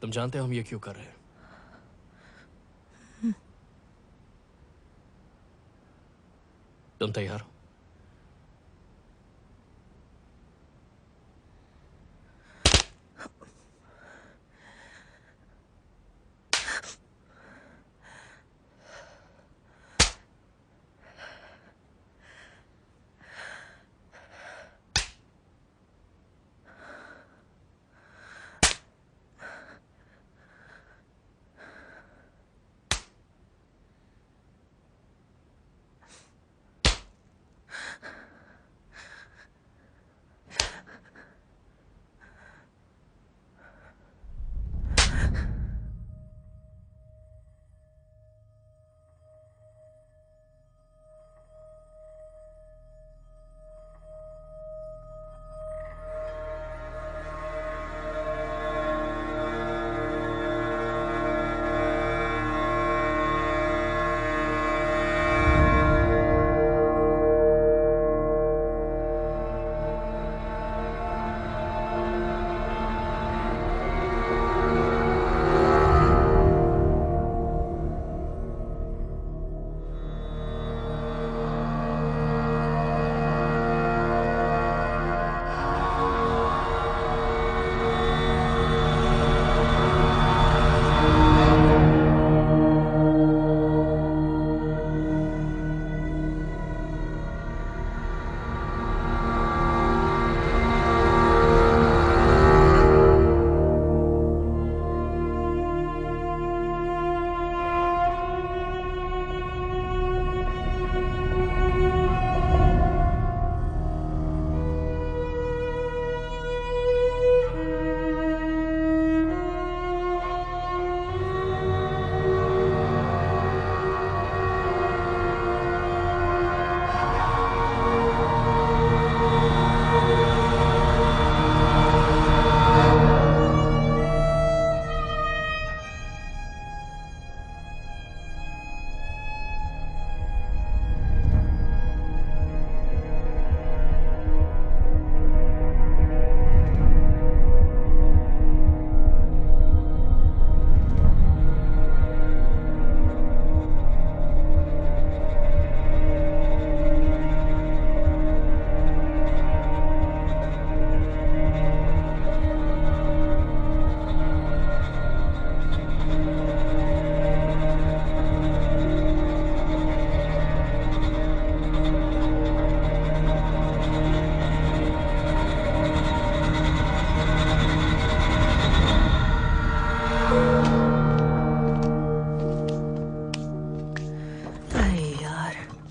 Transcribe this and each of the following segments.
तुम जानते हो हम ये क्यों कर रहे हैं? तुम तैयार हो?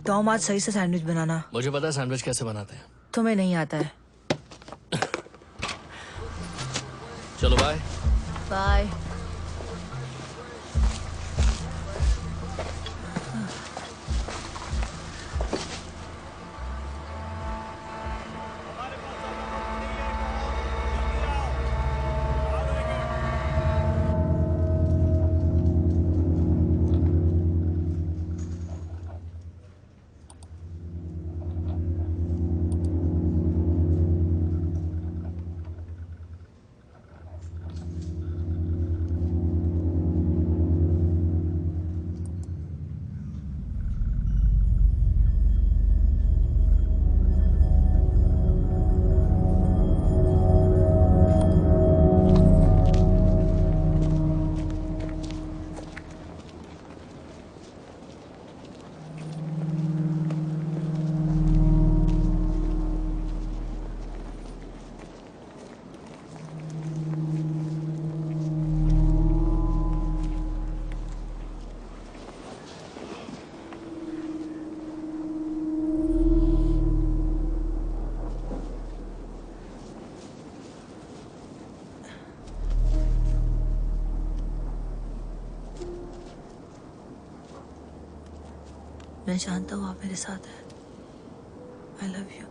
टॉम आज सही से सैंडविच बनाना। मुझे पता है सैंडविच कैसे बनाते हैं। तुम्हें नहीं आता है। चलो बाय। बाय। मैं जानता हूँ आप मेरे साथ हैं। I love you.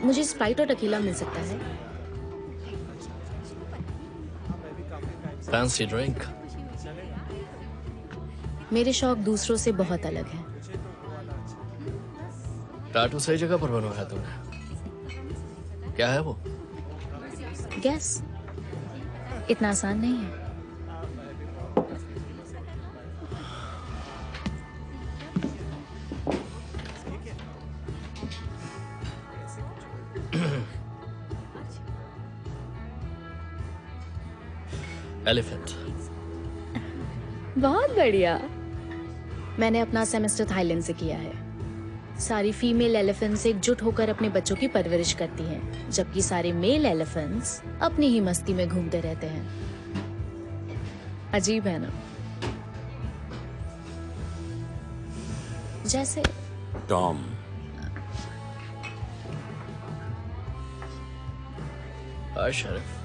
मुझे स्प्राइट और टकीला मिल सकता है। Fancy drink. मेरे शौक दूसरों से बहुत अलग हैं। टाटू सही जगह पर बनवाया तुमने। क्या है वो? गैस इतना आसान नहीं है। एलिफेंट। बहुत बढ़िया। मैंने अपना सेमेस्टर थाईलैंड से किया है। सारी फीमेल एलिफेंट्स एकजुट होकर अपने बच्चों की परवरिश करती हैं, जबकि सारे मेल एलिफेंट्स अपनी ही मस्ती में घूमते रहते हैं। अजीब है ना? जैसे टॉम, हाय शरीफ।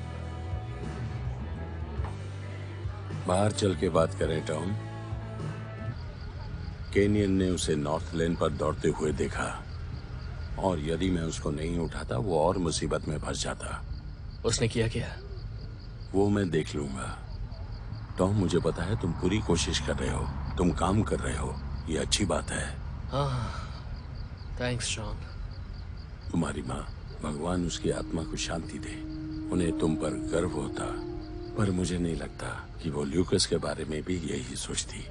बाहर चल के बात करें टॉम। केनियन ने उसे नॉर्थ लेन पर दौड़ते हुए देखा, और यदि मैं उसको नहीं उठाता वो और मुसीबत में फंस जाता। उसने किया क्या? वो मैं देख लूंगा। टॉम, मुझे पता है तुम पूरी कोशिश कर रहे हो, तुम काम कर रहे हो, ये अच्छी बात है। Thanks John. तुम्हारी माँ, भगवान उसकी आत्मा को शांति दे, उन्हें तुम पर गर्व होता, पर मुझे नहीं लगता कि वो ल्यूकस के बारे में भी यही सोचती।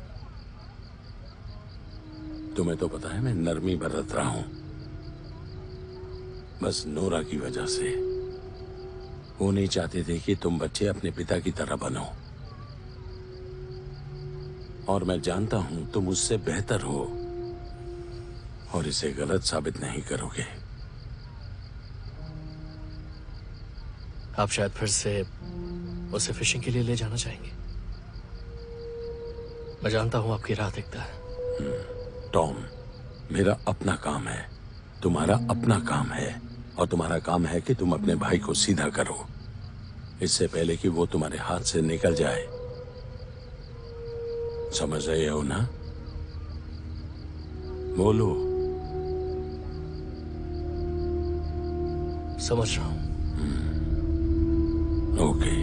तुम्हें तो पता है मैं नरमी बरत रहा हूं, बस नोरा की वजह से। वो नहीं चाहते थे कि तुम बच्चे अपने पिता की तरह बनो, और मैं जानता हूं तुम उससे बेहतर हो और इसे गलत साबित नहीं करोगे। आप शायद फिर से उसे फिशिंग के लिए ले जाना चाहेंगे। मैं जानता हूं आपकी राह दिखता है। टॉम, मेरा अपना काम है, तुम्हारा अपना काम है, और तुम्हारा काम है कि तुम अपने भाई को सीधा करो, इससे पहले कि वो तुम्हारे हाथ से निकल जाए। समझ रहे हो ना? बोलो। समझ रहा हूं। ओके।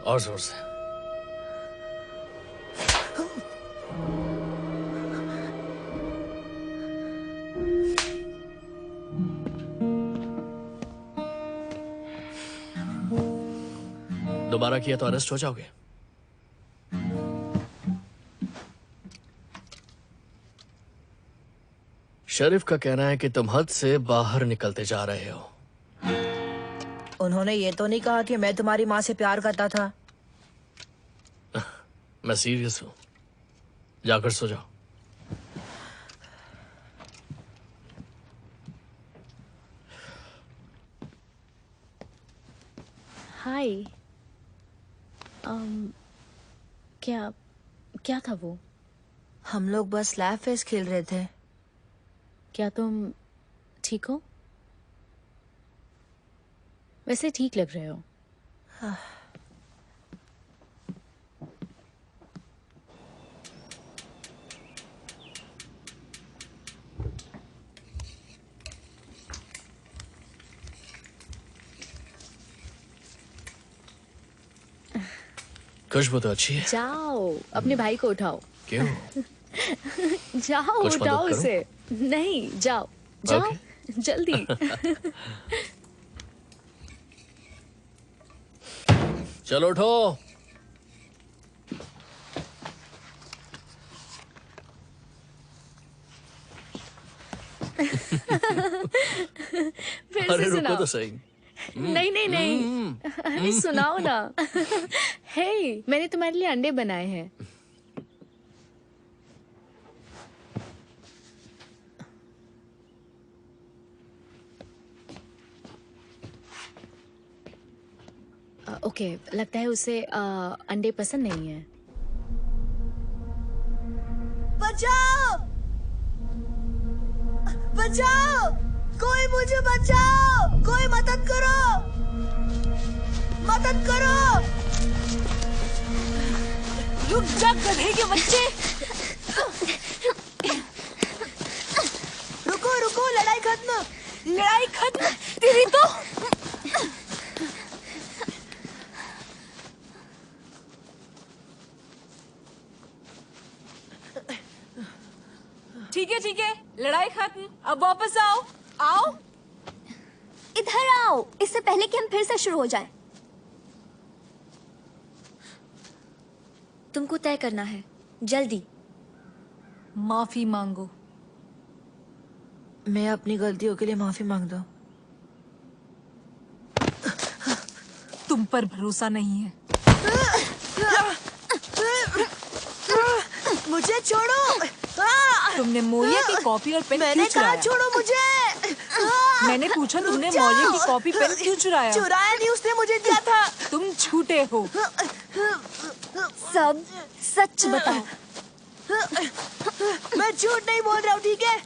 और जोर से। दोबारा किया तो अरेस्ट हो जाओगे। शरीफ का कहना है कि तुम हद से बाहर निकलते जा रहे हो। उन्होंने ये तो नहीं कहा कि मैं तुम्हारी माँ से प्यार करता था। मैं सीरियस हूं। जाकर सो जाओ। हाय। क्या क्या था वो? हम लोग बस लैब फेस खेल रहे थे। क्या तुम ठीक हो? वैसे ठीक लग रहे हो। खुशबू तो अच्छी है। जाओ अपने भाई को उठाओ। क्यों? जाओ कुछ मदद उठाओ करूं? उसे। नहीं, जाओ जाओ ओके। जल्दी। चलो उठो। फिर अरे से रुको सुनाओ। तो सही। नहीं नहीं नहीं, अरे सुनाओ ना। हे, मैंने तुम्हारे लिए अंडे बनाए हैं। ओके, लगता है उसे अंडे पसंद नहीं है। बचाओ! बचाओ! कोई मुझे बचाओ! कोई मदद करो! मदद करो! रुक जा गधे के बच्चे! रुको रुको, लड़ाई खत्म! लड़ाई खत्म! तेरी तो ठीक है, लड़ाई खत्म। अब वापस आओ, आओ। इधर आओ, इससे पहले कि हम फिर से शुरू हो जाएं। तुमको तय करना है, जल्दी। माफी मांगो। मैं अपनी गलतियों के लिए माफी मांगता हूँ। तुम पर भरोसा नहीं है। मुझे छोड़ो! तुमने मोरिया की कॉपी और पेन क्यों चुराया? मैंने कहा छोड़ो मुझे! मैंने पूछा तुमने मोरिया की कॉपी पेन क्यों चुराया? चुराया नहीं, उसने मुझे दिया था। तुम झूठे हो। सब सच बताओ। मैं झूठ नहीं बोल रहा हूँ, ठीक है?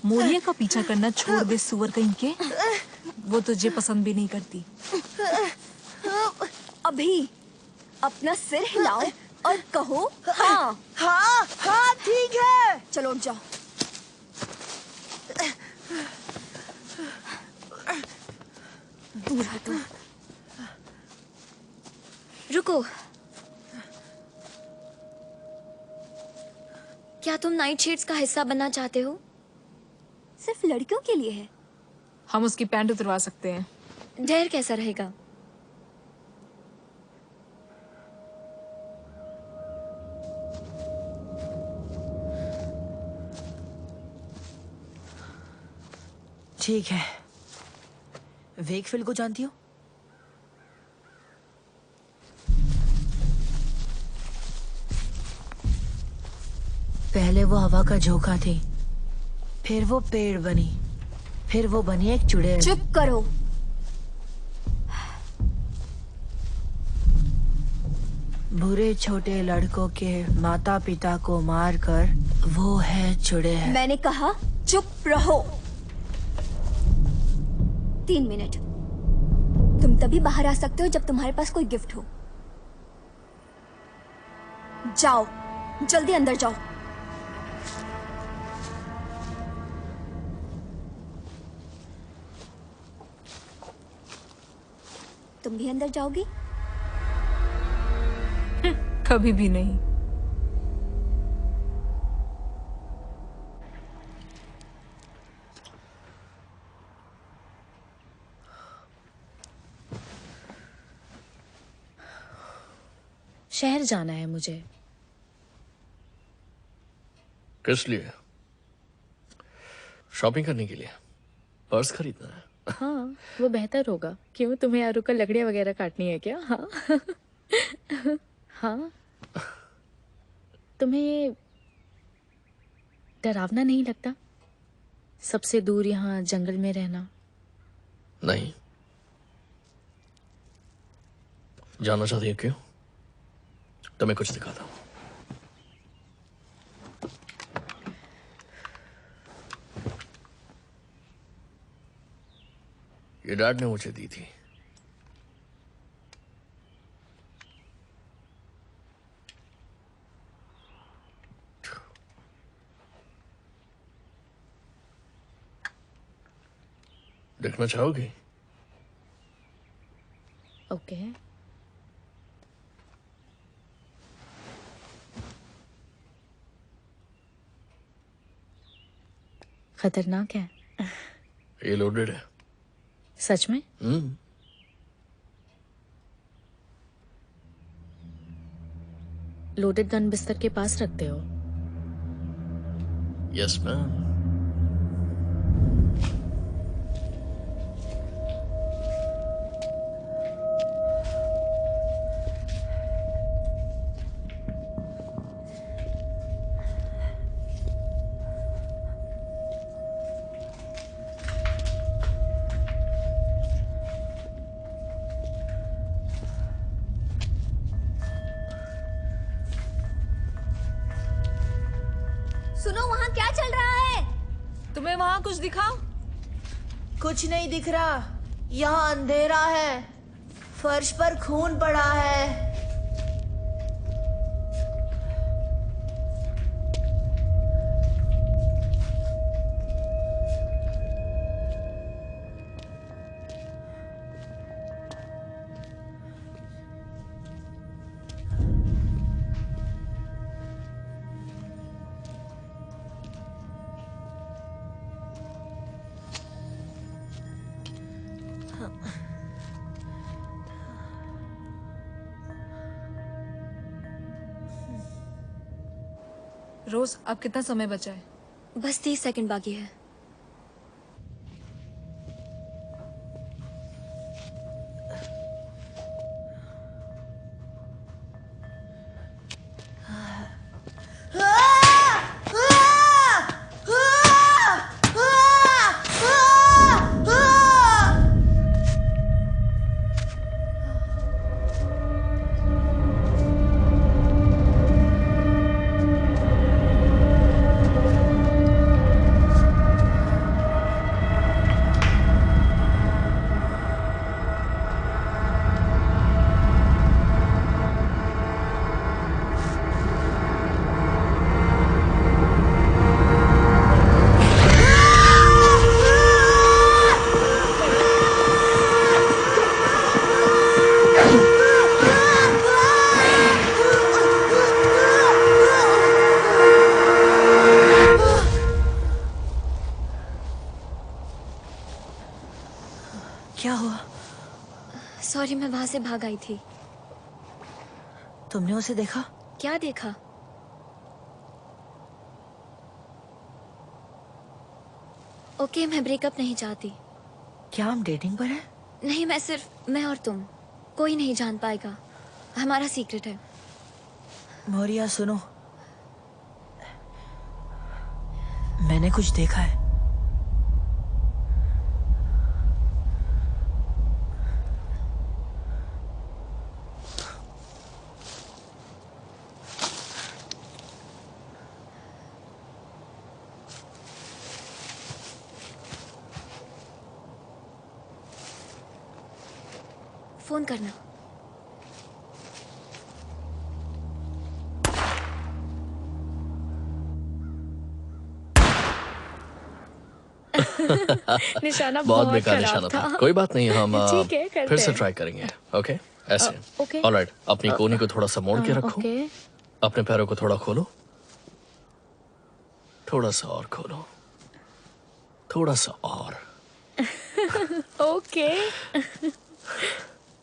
मोरिया का पीछा करना छोड़ दे, सुअर कहीं के। वो तुझे पसंद भी नहीं करती। अभी अपना सिर हिलाओ और कहो हाँ। हाँ हाँ ठीक है। चलो उठ जाओ। दूर हटो। रुको। क्या तुम नाइट शेड्स का हिस्सा बनना चाहते हो? सिर्फ लड़कियों के लिए है। हम उसकी पैंट उतरवा सकते हैं। ढेर कैसा रहेगा? ठीक है। वेकफील्ड को जानती हो? पहले वो हवा का झोंका थी, फिर वो पेड़ बनी, फिर वो बनी एक चुड़ैल। चुप करो। बुरे छोटे लड़कों के माता पिता को मारकर वो है चुड़ैल। मैंने कहा चुप रहो। 3 मिनट। तुम तभी बाहर आ सकते हो जब तुम्हारे पास कोई गिफ्ट हो। जाओ, जल्दी अंदर जाओ। तुम भी अंदर जाओगी? कभी भी नहीं। शहर जाना है मुझे। किस लिए? शॉपिंग करने के लिए? पर्स खरीदना है? हाँ, वो बेहतर होगा। क्यों, तुम्हें आरू का लकड़ियाँ वगैरह काटनी है क्या? हाँ। हाँ, तुम्हें ये डरावना नहीं लगता? सबसे दूर यहाँ जंगल में रहना। नहीं। जानना चाहती है क्यों? तो मैं कुछ दिखाता हूँ। ये डैड ने मुझे दी थी। देखना चाहोगी? ओके। खतरनाक है। ये लोडेड है। सच में? लोडेड गन बिस्तर के पास रखते हो? Yes ma'am. सुनो वहाँ क्या चल रहा है? तुम्हें वहाँ कुछ दिखा? कुछ नहीं दिख रहा। यहाँ अंधेरा है, फर्श पर खून पड़ा है। रोज, अब कितना समय बचा है? बस 30 सेकंड बाकी है। क्या हुआ? सॉरी, मैं वहां से भाग आई थी। तुमने उसे देखा? क्या देखा? ओके, मैं ब्रेकअप नहीं चाहती। क्या हम डेटिंग पर हैं? नहीं, मैं और तुम, कोई नहीं जान पाएगा। हमारा सीक्रेट है। मोरिया सुनो, मैंने कुछ देखा है। फोन करना। निशाना बहुत बहुत बेकार खराब निशाना था। था। कोई बात नहीं, हम ठीक है, करते फिर से हैं। ट्राई करेंगे। ओके, ऐसे। ओके। ऑलराइट, अपनी कोहनी को थोड़ा सा मोड़ के रखो। ओके। अपने पैरों को थोड़ा खोलो, थोड़ा सा और खोलो, थोड़ा सा और ओके।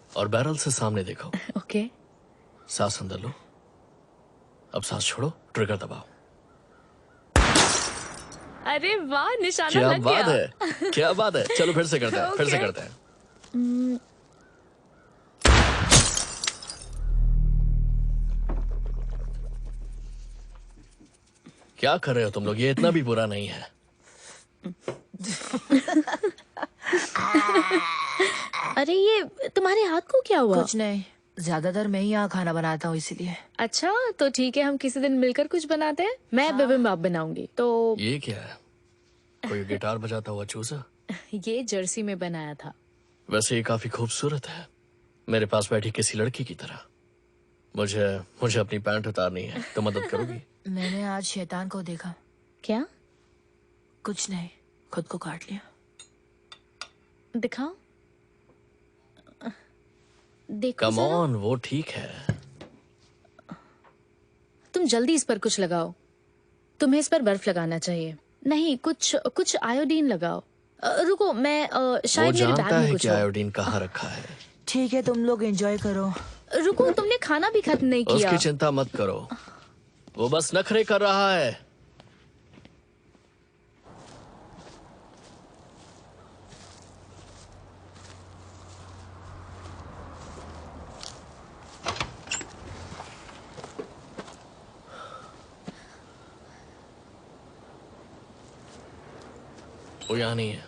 और बैरल से सामने देखो। ओके। सांस अंदर लो, अब सांस छोड़ो, ट्रिगर दबाओ। अरे वाह, निशाना क्या लग बात गया। है, क्या बात है। चलो फिर से करते हैं, फिर से Okay. करते हैं। क्या कर रहे हो तुम लोग? ये इतना भी बुरा नहीं है। अरे ये तुम्हारे हाथ को क्या हुआ? कुछ नहीं, ज्यादातर मैं ही यहाँ खाना बनाता हूँ इसीलिए। अच्छा, तो ठीक है, हम किसी दिन मिलकर कुछ बनाते हैं। मैं बिबिम्बाप बनाऊंगी। तो ये क्या है? कोई गिटार बजाता हुआ चूजा? ये जर्सी में बनाया था। वैसे ये काफी खूबसूरत है, मेरे पास बैठी किसी लड़की की तरह। मुझे अपनी पैंट उतारनी है, तो मदद करोगी? मैंने आज शैतान को देखा। क्या? कुछ नहीं, खुद को काट लिया। दिखाओ। देखो कम जरा। ऑन, वो ठीक है। तुम जल्दी इस पर कुछ लगाओ। तुम्हें इस पर बर्फ लगाना चाहिए। नहीं, कुछ आयोडीन लगाओ। रुको, मैं वो शायद मेरे बैग जानता में है कुछ कि हो। आयोडीन कहाँ रखा है। ठीक है, तुम लोग एंजॉय करो। रुको, तुमने खाना भी खत्म नहीं किया। उसकी चिंता मत करो, वो बस नखरे कर रहा है। वो यहाँ नहीं है।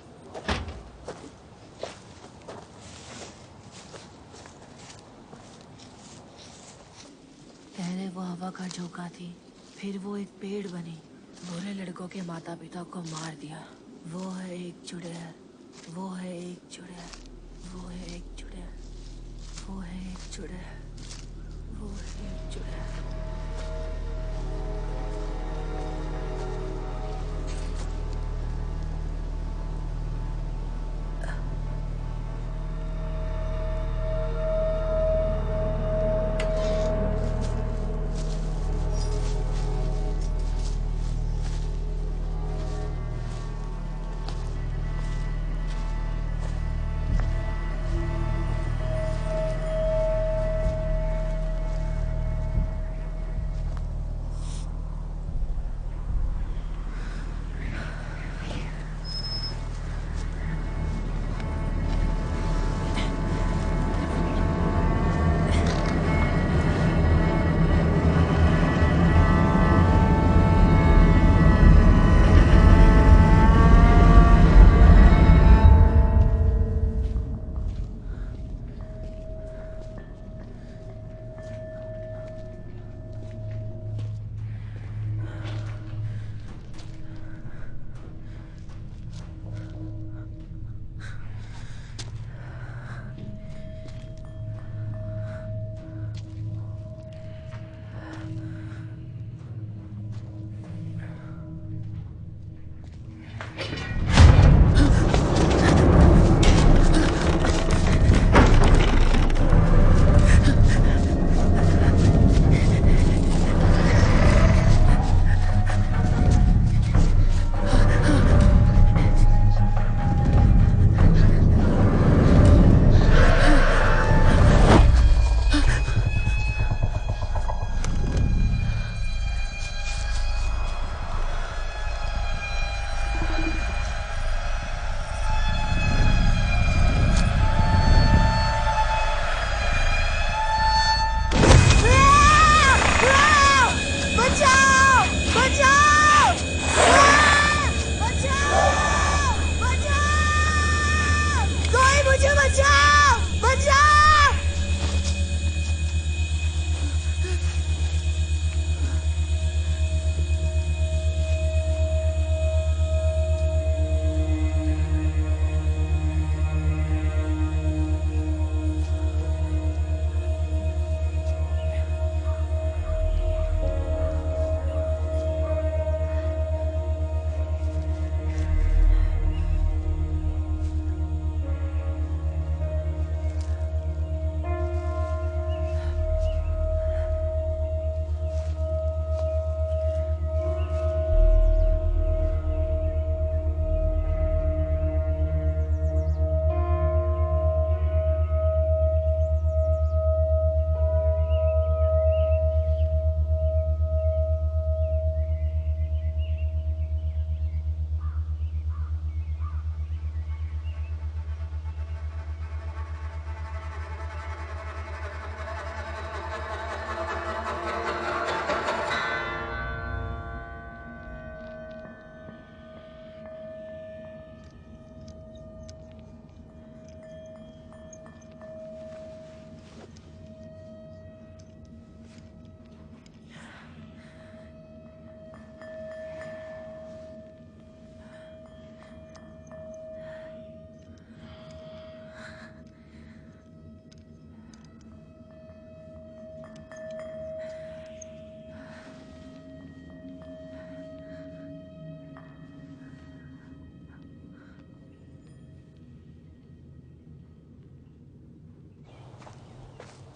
पहले वो हवा का झोंका थी, फिर वो एक पेड़ बनी, बुरे लड़कों के माता पिता को मार दिया। वो है एक चुड़ैल, वो है एक चुड़ैल, वो है एक चुड़ैल, वो है एक चुड़ैल, वो है एक चुड़ैल।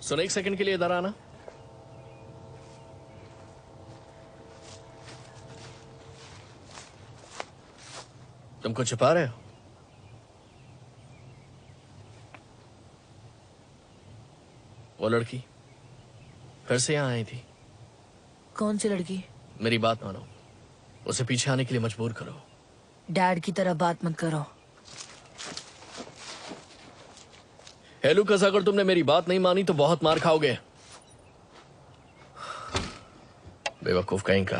सुन, एक सेकंड के लिए इधर आना। तुम कुछ छुपा रहे हो? वो लड़की फिर से यहां आई थी। कौन सी लड़की? मेरी बात मानो, उसे पीछे आने के लिए मजबूर करो। डैड की तरह बात मत करो। हे लूकस, अगर तुमने मेरी बात नहीं मानी तो बहुत मार खाओगे। बेवकूफ कहीं का।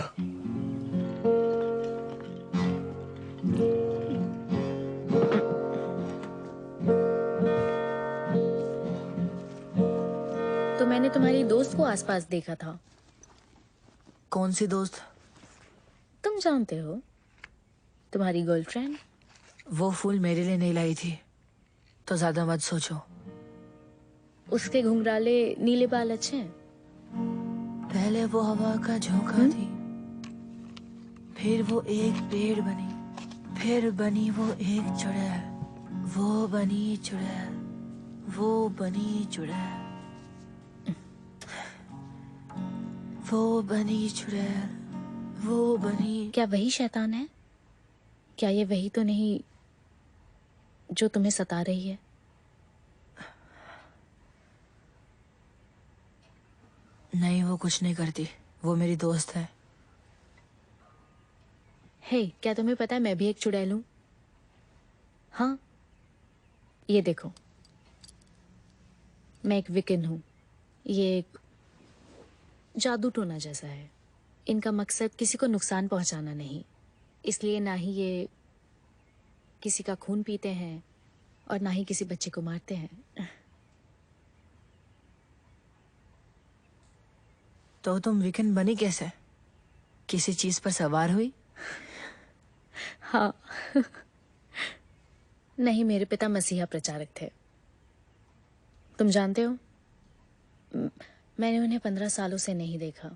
तो मैंने तुम्हारी दोस्त को आसपास देखा था। कौन सी दोस्त? तुम जानते हो तुम्हारी गर्लफ्रेंड वो फूल मेरे लिए नहीं लाई थी, तो ज्यादा मत सोचो। उसके घुंघराले नीले बाल अच्छे हैं। पहले वो हवा का झोंका थी, फिर वो एक पेड़ बनी, फिर बनी वो एक चुड़ैल, वो बनी चुड़ैल, वो बनी चुड़ैल, वो बनी चुड़ैल, वो बनी। क्या वही शैतान है? क्या ये वही तो नहीं जो तुम्हें सता रही है? नहीं, वो कुछ नहीं करती, वो मेरी दोस्त है। हे, क्या तुम्हें पता है मैं भी एक चुड़ैल हूं? हाँ, ये देखो, मैं एक विकन हूं। ये एक जादू टोना जैसा है। इनका मकसद किसी को नुकसान पहुंचाना नहीं, इसलिए ना ही ये किसी का खून पीते हैं और ना ही किसी बच्चे को मारते हैं। तो तुम वीकेंड बनी कैसे? किसी चीज पर सवार हुई? हाँ। नहीं, मेरे पिता मसीहा प्रचारक थे। तुम जानते हो, मैंने उन्हें 15 सालों से नहीं देखा।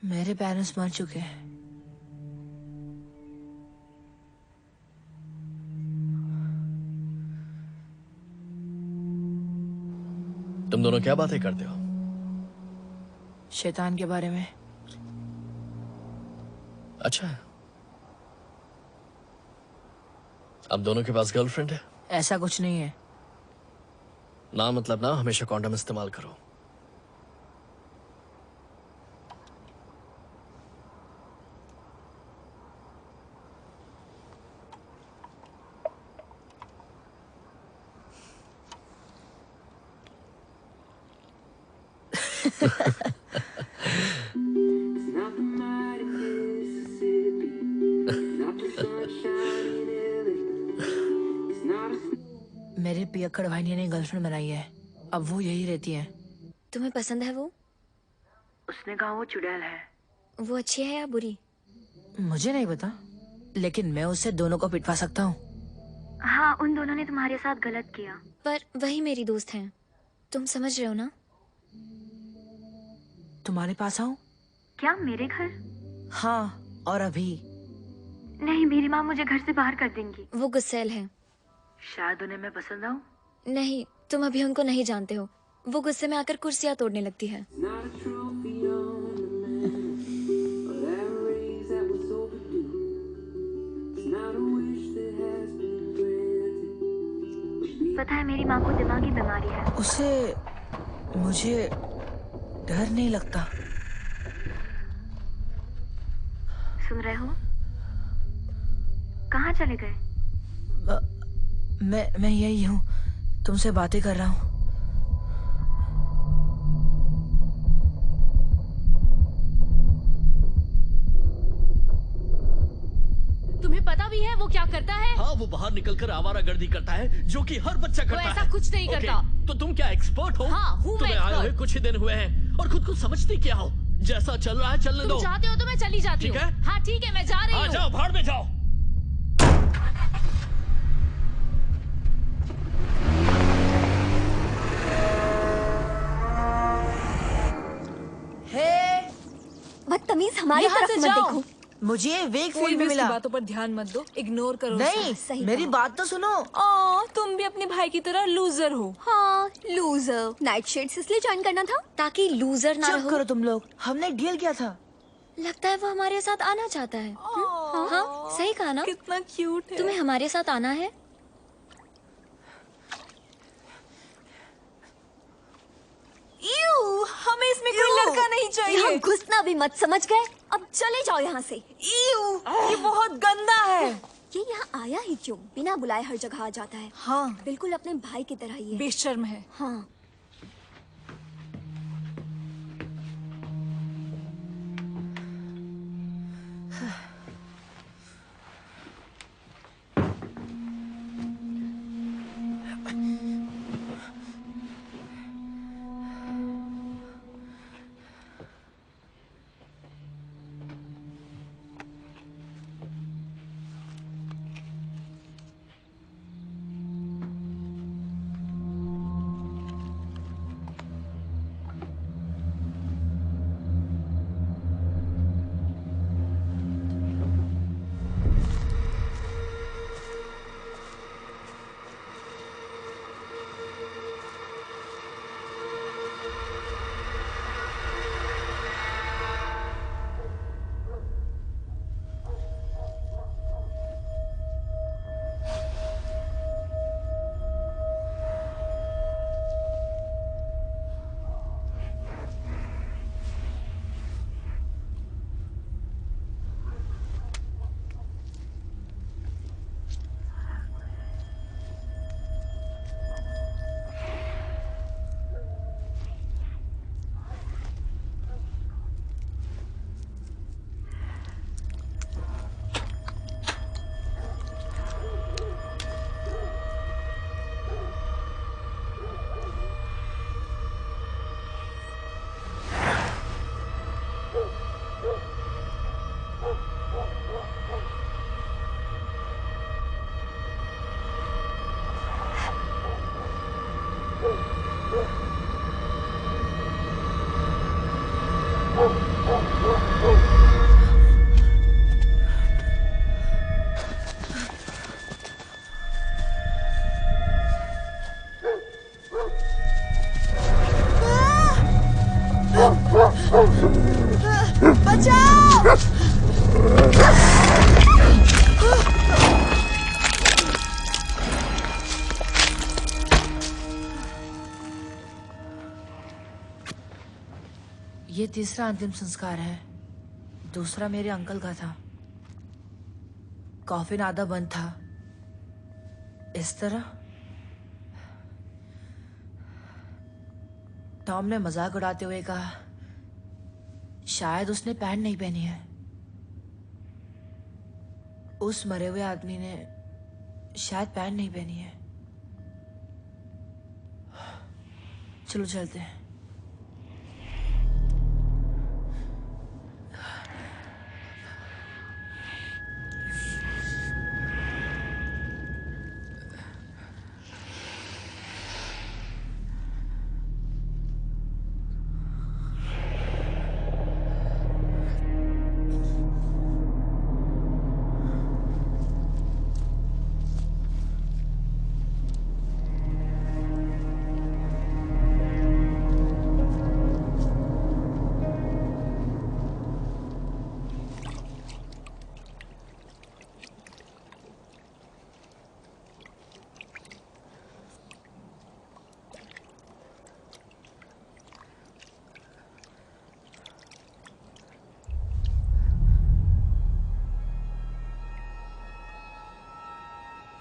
मेरे पेरेंट्स मर चुके हैं। तुम दोनों क्या बातें करते हो? शैतान के बारे में। अच्छा है। अब दोनों के पास गर्लफ्रेंड है? ऐसा कुछ नहीं है। ना मतलब ना, हमेशा कॉन्डम इस्तेमाल करो। मेरे पियक्कड़ भाई ने गर्लफ्रेंड बनाई है, अब वो यही रहती है। तुम्हें पसंद है वो? उसने कहा वो चुड़ैल है। वो अच्छी है या बुरी? मुझे नहीं पता, लेकिन मैं उससे दोनों को पिटवा सकता हूँ। हाँ, उन दोनों ने तुम्हारे साथ गलत किया, पर वही मेरी दोस्त हैं। तुम समझ रहे हो ना? तुम्हारे पास आऊं? क्या, मेरे घर? हाँ, और अभी? नहीं, मेरी माँ मुझे घर से बाहर कर देंगी। वो गुस्सैल है। शायद उन्हें मैं पसंद आऊं। नहीं, तुम अभी उनको नहीं जानते हो। वो गुस्से में आकर कुर्सियां तोड़ने लगती है। पता है, मेरी माँ को दिमागी बीमारी है। उसे मुझे डर नहीं लगता। सुन रहे हो? कहाँ चले गए? मैं यही हूँ, तुमसे बातें कर रहा हूँ। तुम्हें पता भी है वो क्या करता है? हाँ, वो बाहर निकलकर आवारागर्दी करता है, जो कि हर बच्चा करता है। ऐसा कुछ नहीं करता। तो तुम क्या एक्सपर्ट हो? हाँ, हूँ मैं तुम्हें आए हुए कुछ ही दिन हुए हैं और खुद को समझती क्या हो? जैसा चल रहा है चलने दो। तुम चाहते हो तो मैं चली जाती हूँ। ठीक है? हाँ ठीक है, मैं जा रही हूँ। जाओ, भाड़ में जाओ। बदतमीज, हमारी यहाँ तरफ से मत जाओ। देखो। मुझे वेग कोई फील्ड भी में उसकी मिला। बातों पर ध्यान मत दो, इग्नोर करो उसे। नहीं, सही मेरी कहा। बात तो सुनो। तुम भी अपने भाई की तरह लूजर हो। हाँ, लूजर। नाइट शेड्स इसलिए ज्वाइन करना था ताकि लूजर ना चुप रहो। करो तुम लोग, हमने एक डील किया था। लगता है वो हमारे साथ आना चाहता है। हाँ, सही कहा ना? कितना क्यूट है। तुम्हें हमारे साथ आना है? हमें इसमें कोई लड़का नहीं चाहिए। यहाँ घुसना भी मत, समझ गए? अब चले जाओ यहाँ से। ये बहुत गंदा है। ये यहाँ आया ही क्यों? बिना बुलाए हर जगह आ जाता है। हाँ, बिल्कुल अपने भाई की तरह ही है। बेशर्म है। हाँ, ये तीसरा अंतिम संस्कार है। दूसरा मेरे अंकल का था। कॉफिन आधा बंद था। इस तरह टॉम ने मजाक उड़ाते हुए कहा, शायद उसने पैंट नहीं पहनी है। उस मरे हुए आदमी ने शायद पैंट नहीं पहनी है। चलो चलते हैं।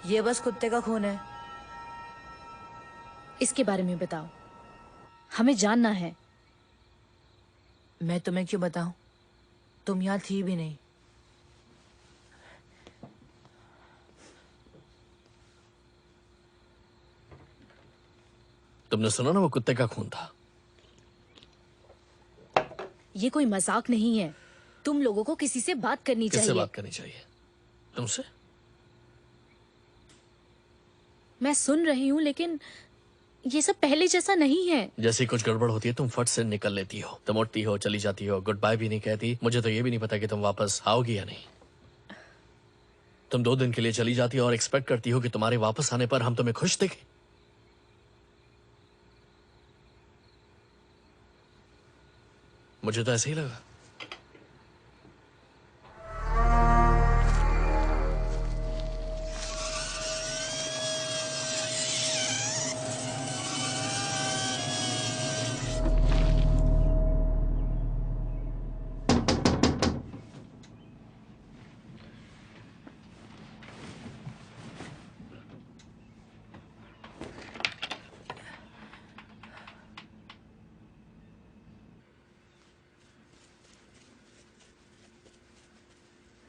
ये बस कुत्ते का खून है। इसके बारे में बताओ, हमें जानना है। मैं तुम्हें क्यों बताऊं? तुम यहाँ थी भी नहीं। तुमने सुना ना, वो कुत्ते का खून था। ये कोई मजाक नहीं है। तुम लोगों को किसी से बात करनी चाहिए। किससे बात करनी चाहिए? तुमसे? मैं सुन रही हूँ, लेकिन ये सब पहले जैसा नहीं है। जैसी कुछ गड़बड़ होती है तुम फट से निकल लेती हो। तुम उठती हो, चली जाती हो, गुड बाय भी नहीं कहती। मुझे तो ये भी नहीं पता कि तुम वापस आओगी या नहीं। तुम 2 दिन के लिए चली जाती हो और एक्सपेक्ट करती हो कि तुम्हारे वापस आने पर हम तुम्हें खुश देखें। मुझे तो ऐसे ही लगा।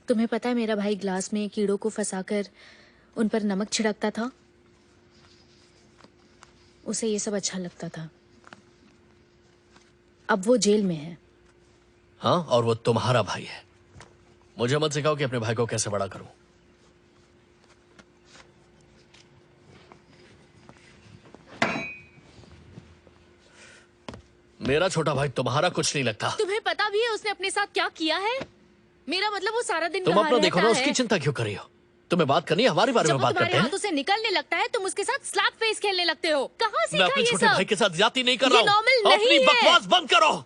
तुम्हें पता है, मेरा भाई ग्लास में कीड़ों को फंसाकर उन पर नमक छिड़कता था। उसे ये सब अच्छा लगता था। अब वो जेल में है। हाँ, और वो तुम्हारा भाई है। मुझे मत सिखाओ कि अपने भाई को कैसे बड़ा करूं। मेरा छोटा भाई तुम्हारा कुछ नहीं लगता। तुम्हें पता भी है उसने अपने साथ क्या किया है? मेरा मतलब वो सारा दिन तुम कहाँ अपना देखो ना, रहता उसकी है? चिंता क्यों कर रही हो? तुम्हें बात करनी है, हमारे बारे जब में वो बात करते तुम्हारे हैं। हाथों से निकलने लगता है, तुम उसके साथ स्लैप फेस खेलने लगते हो। कहाँ सीखा मैं अपने ये छोटे सब? भाई के साथ ज्यादती नहीं कर ये रहा हूँ। नॉर्मल नहीं अपनी है। बकवास बंद करो।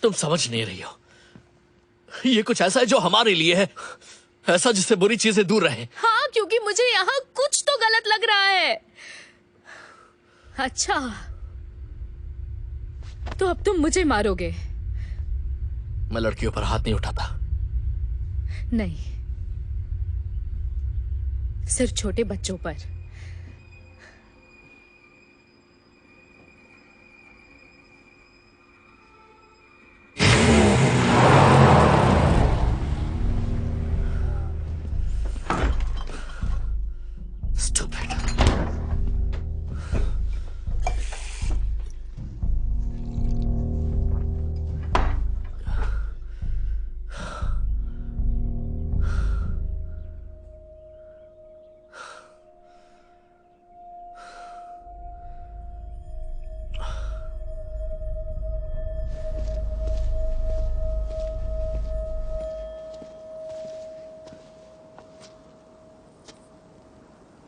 तुम समझ नहीं रही हो। ये कुछ ऐसा है जो हमारे लिए है, ऐसा जिससे बुरी चीजें दूर रहें। हाँ, क्योंकि मुझे यहाँ कुछ तो गलत लग रहा है। अच्छा, तो अब तुम मुझे मारोगे? मैं लड़कियों पर हाथ नहीं उठाता। नहीं, सिर्फ छोटे बच्चों पर। Stupid.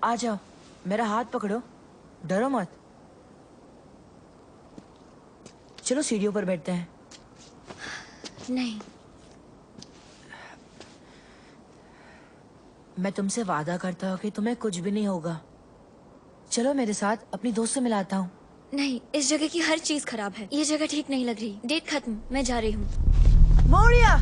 आ जाओ, मेरा हाथ पकड़ो, डरो मत। चलो सीढ़ियों पर बैठते हैं। नहीं, मैं तुमसे वादा करता हूँ कि तुम्हें कुछ भी नहीं होगा। चलो मेरे साथ, अपनी दोस्त से मिलाता हूँ। नहीं, इस जगह की हर चीज खराब है। ये जगह ठीक नहीं लग रही। डेट खत्म, मैं जा रही हूँ। मोरिया!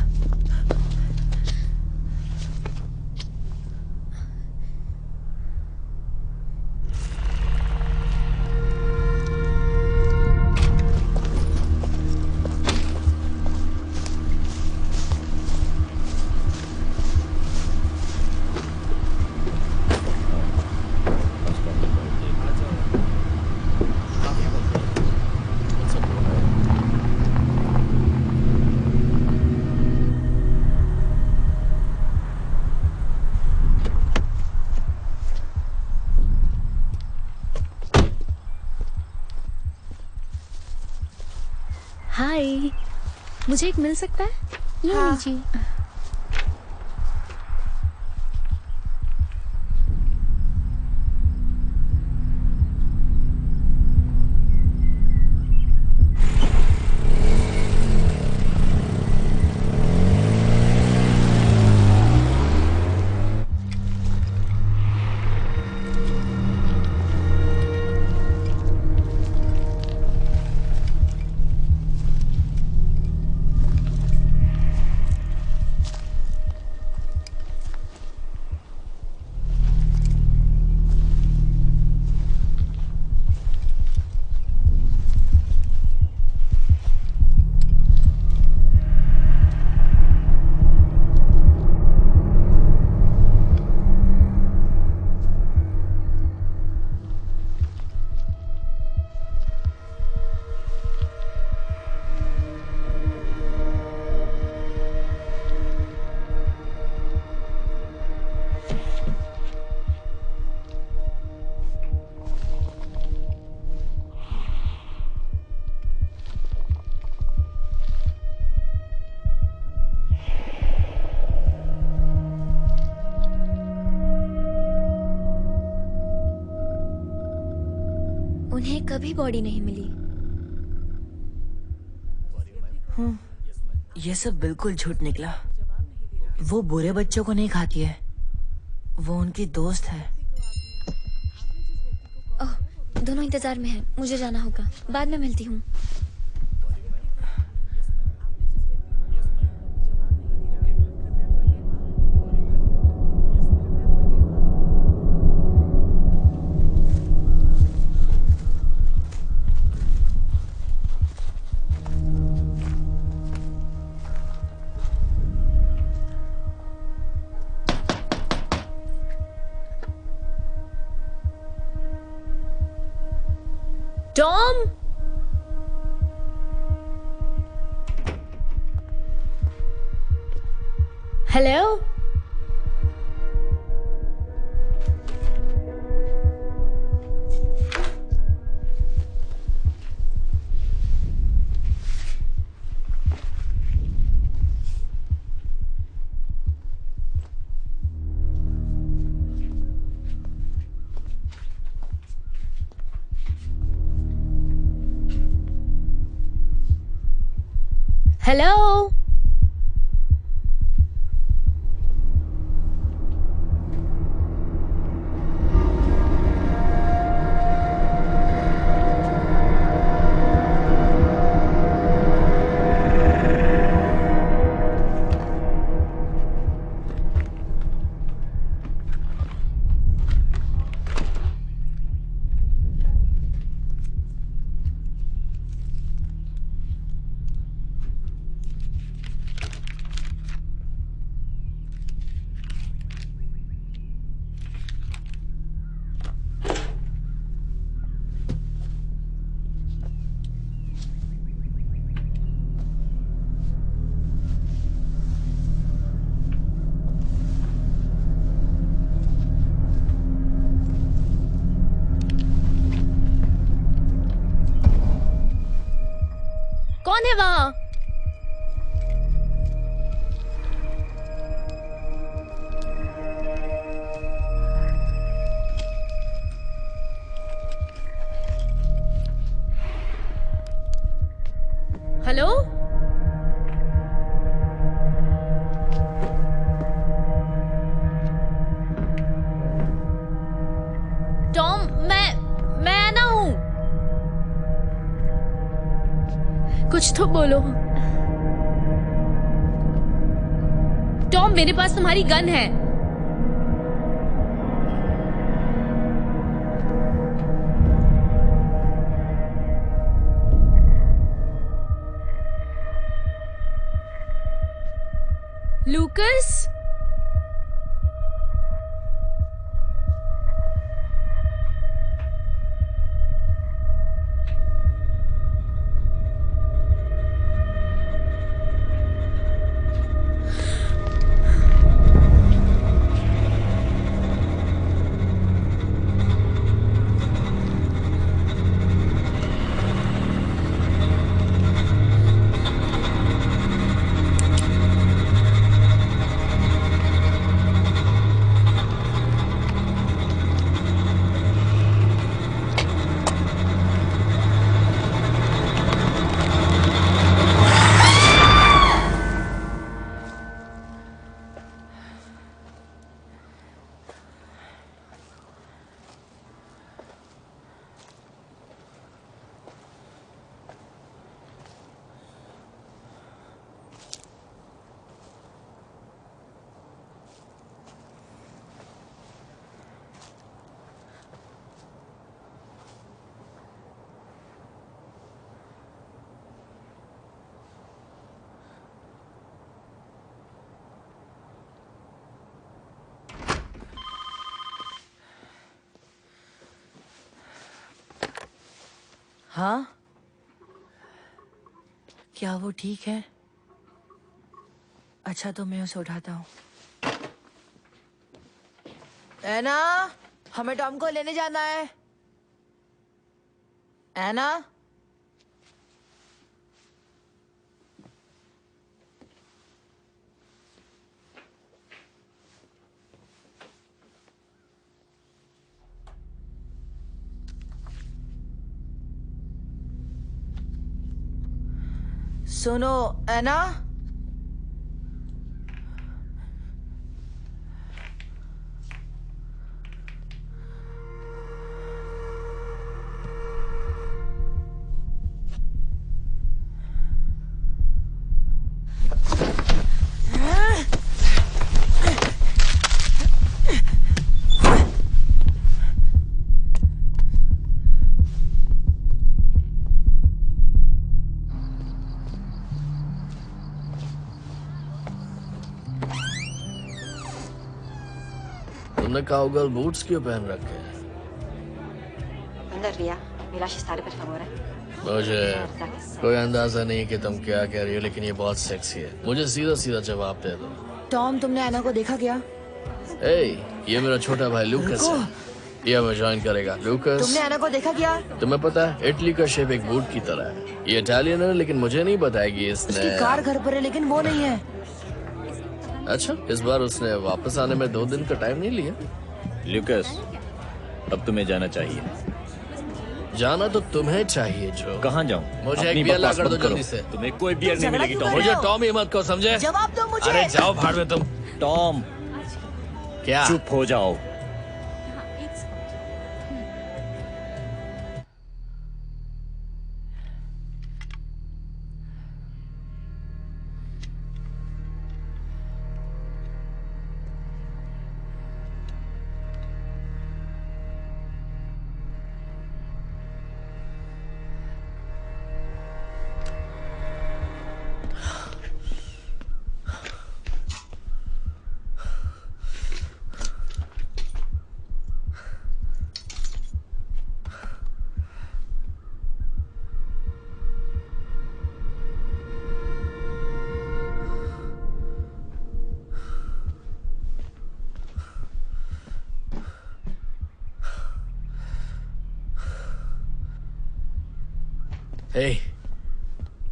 हाय, मुझे एक मिल सकता है? ये हाँ। लीजिए। उन्हें कभी बॉडी नहीं मिली। ये सब बिल्कुल झूठ निकला। वो बुरे बच्चों को नहीं खाती है, वो उनकी दोस्त है। ओह, दोनों इंतजार में हैं। मुझे जाना होगा, बाद में मिलती हूँ। टॉम! हेलो? हेलो? कौन है वहां? कुछ तो बोलो। टॉम, मेरे पास तुम्हारी गन है। लूकस, हाँ, क्या वो ठीक है? अच्छा, तो मैं उसे उठाता हूँ। एना, हमें टॉम को लेने जाना है। एना, सुनो एना, तुमने काउगर्ल बूट्स क्यों पहन रखे हैं? Andar via, mi lasci stare per favore? मुझे कोई अंदाजा नहीं कि तुम क्या कह रही हो, लेकिन ये बहुत सेक्सी है। मुझे सीधा सीधा जवाब दे दो। टॉम, तुमने एना को देखा क्या? ये मेरा छोटा भाई लूकस है। ये हमें ज्वाइन करेगा। लूकस, तुमने एना को देखा क्या? तुम्हें पता है इटली का शेप एक बूट की तरह है। ये इटालियन है, लेकिन मुझे नहीं पता है कि इसने उसकी कार घर पर है, लेकिन वो नहीं है। अच्छा, इस बार उसने वापस आने में 2 दिन का टाइम नहीं लिया। लूकस, अब तुम्हें जाना चाहिए। जाना तो तुम्हें चाहिए जो। कहाँ जाऊँ? मुझे एक बियर ला कर दो जल्दी से। तुम्हें कोई बियर नहीं मिलेगी टॉम। मुझे टॉम ही मत को, समझे? जवाब दो मुझे। अरे जाओ भाड़ में तुम। टॉम, क्या? चुप हो जाओ।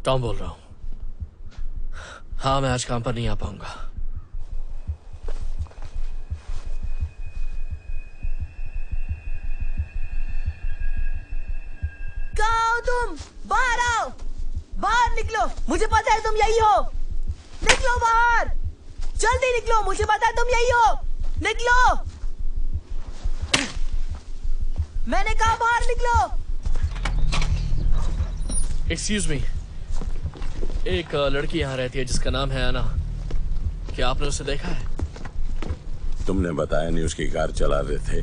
टॉम बोल रहा हूँ। हाँ, मैं आज काम पर नहीं आ पाऊंगा। कहाँ हो तुम? बाहर आओ, बाहर निकलो। मुझे पता है तुम यही हो। निकलो बाहर, जल्दी निकलो। मुझे पता है तुम यही हो। निकलो, मैंने कहा बाहर निकलो। एक्सक्यूज मी, एक लड़की यहाँ रहती है जिसका नाम है अना। क्या आपने उसे देखा है? तुमने बताया नहीं, उसकी कार चला रहे थे।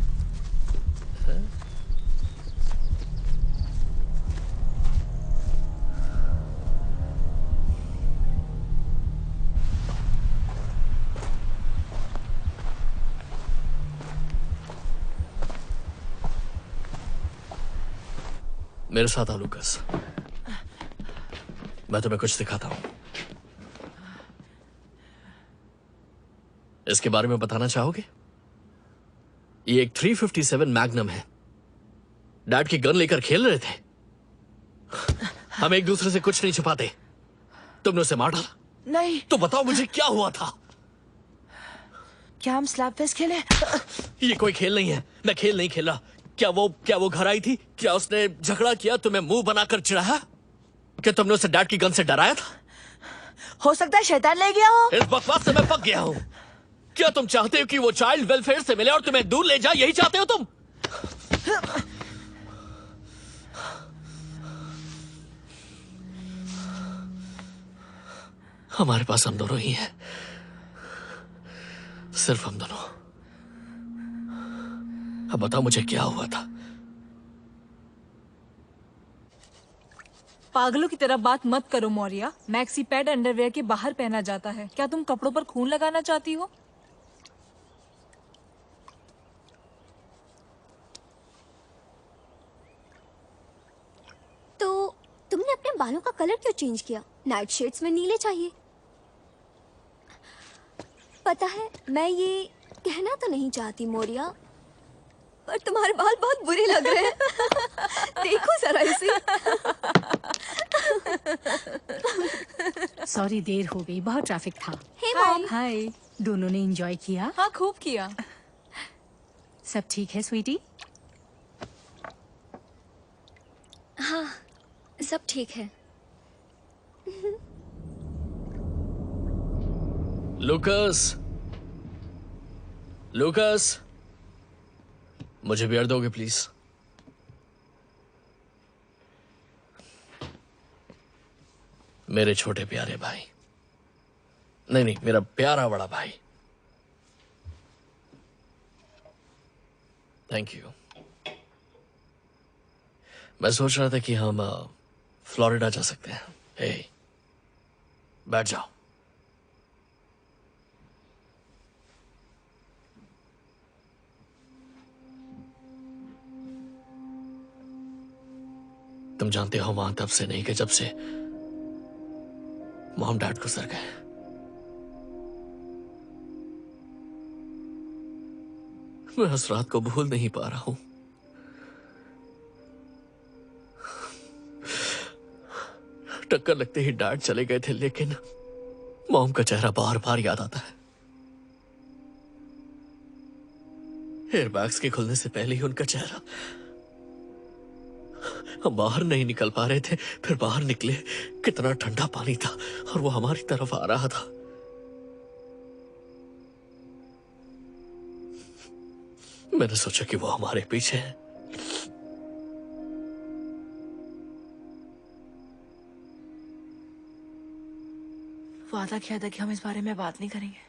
मेरे साथ आओ लूकस, मैं तुम्हें कुछ दिखाता हूं। इसके बारे में बताना चाहोगे? ये एक 357 मैग्नम है। डैड की गन लेकर खेल रहे थे। हम एक दूसरे से कुछ नहीं छुपाते। तुमने उसे मार डाला? नहीं। तो बताओ मुझे क्या हुआ था? क्या हम स्लैप फेस्ट खेले? ये कोई खेल नहीं है। मैं खेल नहीं खेला। क्या वो घर आई थी? क्या उसने झगड़ा किया? तुम्हें मुंह बनाकर चिढ़ाया? क्या तुमने उसे डैड की गन से डराया था? हो सकता है शैतान ले गया हो। इस बकवास से मैं पक गया हूं। क्या तुम चाहते हो कि वो चाइल्ड वेलफेयर से मिले और तुम्हें दूर ले जाए? यही चाहते हो तुम? हमारे पास हम दोनों ही हैं, सिर्फ हम दोनों। अब बताओ मुझे क्या हुआ था? पागलों की तरह बात मत करो मौर्या। मैक्सी पैड अंडरवेयर के बाहर पहना जाता है। क्या तुम कपड़ों पर खून लगाना चाहती हो? तो तुमने अपने बालों का कलर क्यों चेंज किया? नाइट शेड्स में नीले चाहिए। पता है, मैं ये कहना तो नहीं चाहती मौर्या, पर तुम्हारे बाल बहुत बुरे लग रहे हैं। देखो जरा इसे। सॉरी, देर हो गई, बहुत ट्रैफिक था। हे मॉम। हाय। दोनों ने एंजॉय किया? हाँ, खूब किया। सब ठीक है स्वीटी? हाँ, सब ठीक है। लूकस, मुझे बियर दोगे प्लीज? मेरे छोटे प्यारे भाई। नहीं, मेरा प्यारा बड़ा भाई। Thank you. मैं सोच रहा था कि हम फ्लोरिडा जा सकते हैं। हे, बैठ जाओ। तुम जानते हो वहां तब से नहीं कि जब से मॉम डैड गुजर गए। मैं उस रात को भूल नहीं पा रहा हूं। टक्कर लगते ही डैड चले गए थे, लेकिन मॉम का चेहरा बार बार याद आता है। एयरबैग्स के खुलने से पहले ही उनका चेहरा। हम बाहर नहीं निकल पा रहे थे, फिर बाहर निकले। कितना ठंडा पानी था और वो हमारी तरफ आ रहा था। मैंने सोचा कि वो हमारे पीछे है। वादा किया था कि हम इस बारे में बात नहीं करेंगे।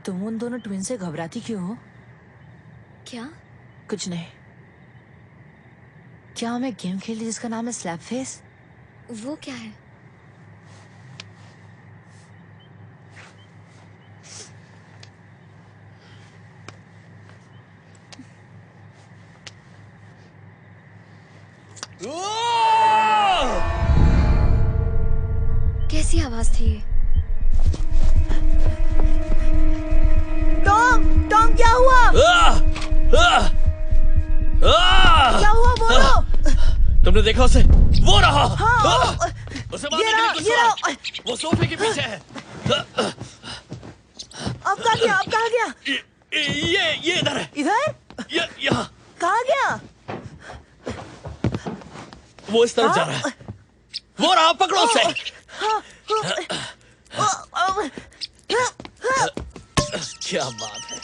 तुम उन दोनों ट्विन से घबराती क्यों हो? क्या? कुछ नहीं। क्या हम एक गेम खेली जिसका नाम है स्लैप फेस? वो क्या है? कैसी आवाज थी ये? टॉम, क्या हुआ? क्या हुआ बोलो? तुमने देखा उसे? वो रहा। हाँ, उसे मारने के लिए कुछ हुआ। वो सोफे के पीछे है। अब कहाँ गया? ये इधर है। इधर? यहाँ। कहाँ गया? वो इस तरफ जा रहा है। वो रहा, पकड़ो उसे। क्या बात है।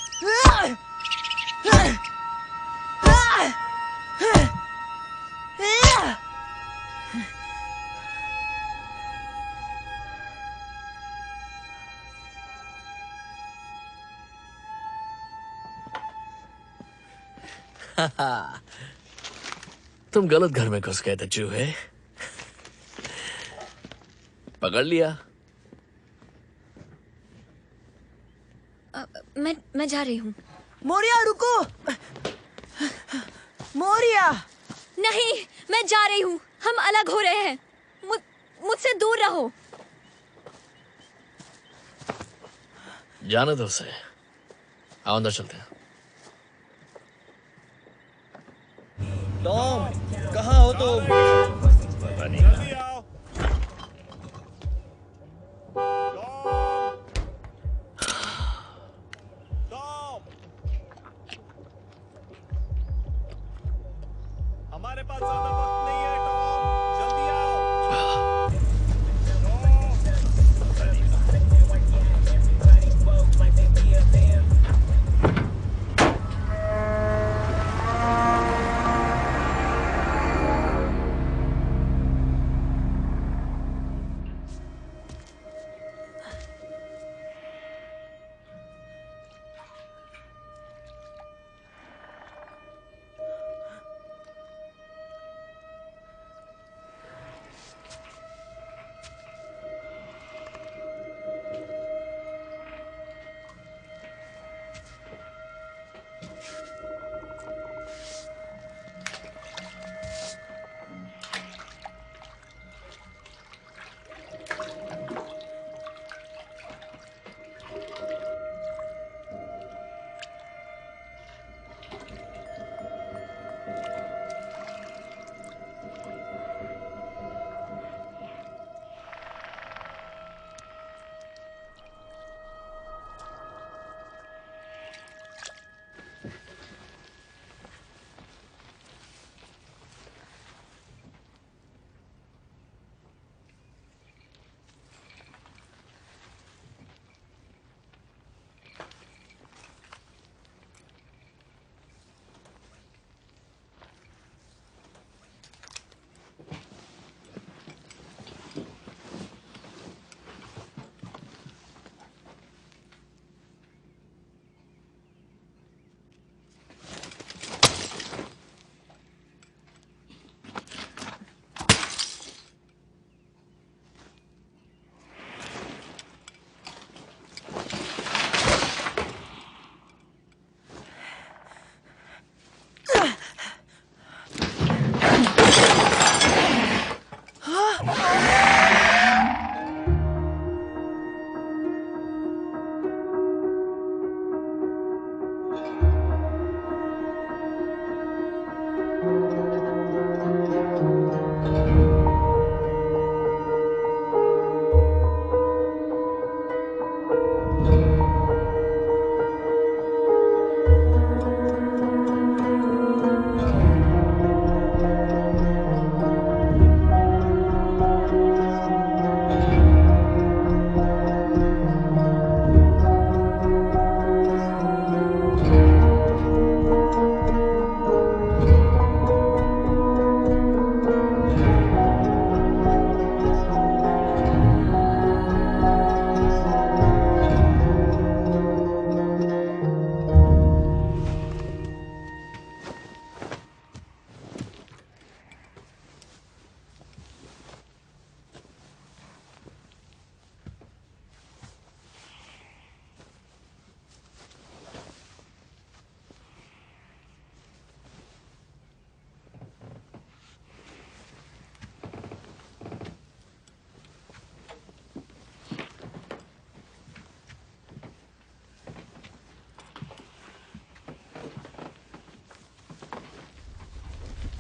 तुम गलत घर में घुस गए थे चूहे। पकड़ लिया। मैं जा रही हूँ। मोरिया रुको। मोरिया नहीं, मैं जा रही हूँ। हम अलग हो रहे हैं। मुझसे दूर रहो। जाने दो उसे। आओ अंदर चलते हैं। टॉम, कहाँ हो तुम? पता नहीं। हमारे पास ज्यादा वक्त नहीं है टॉम, जल्दी आओ।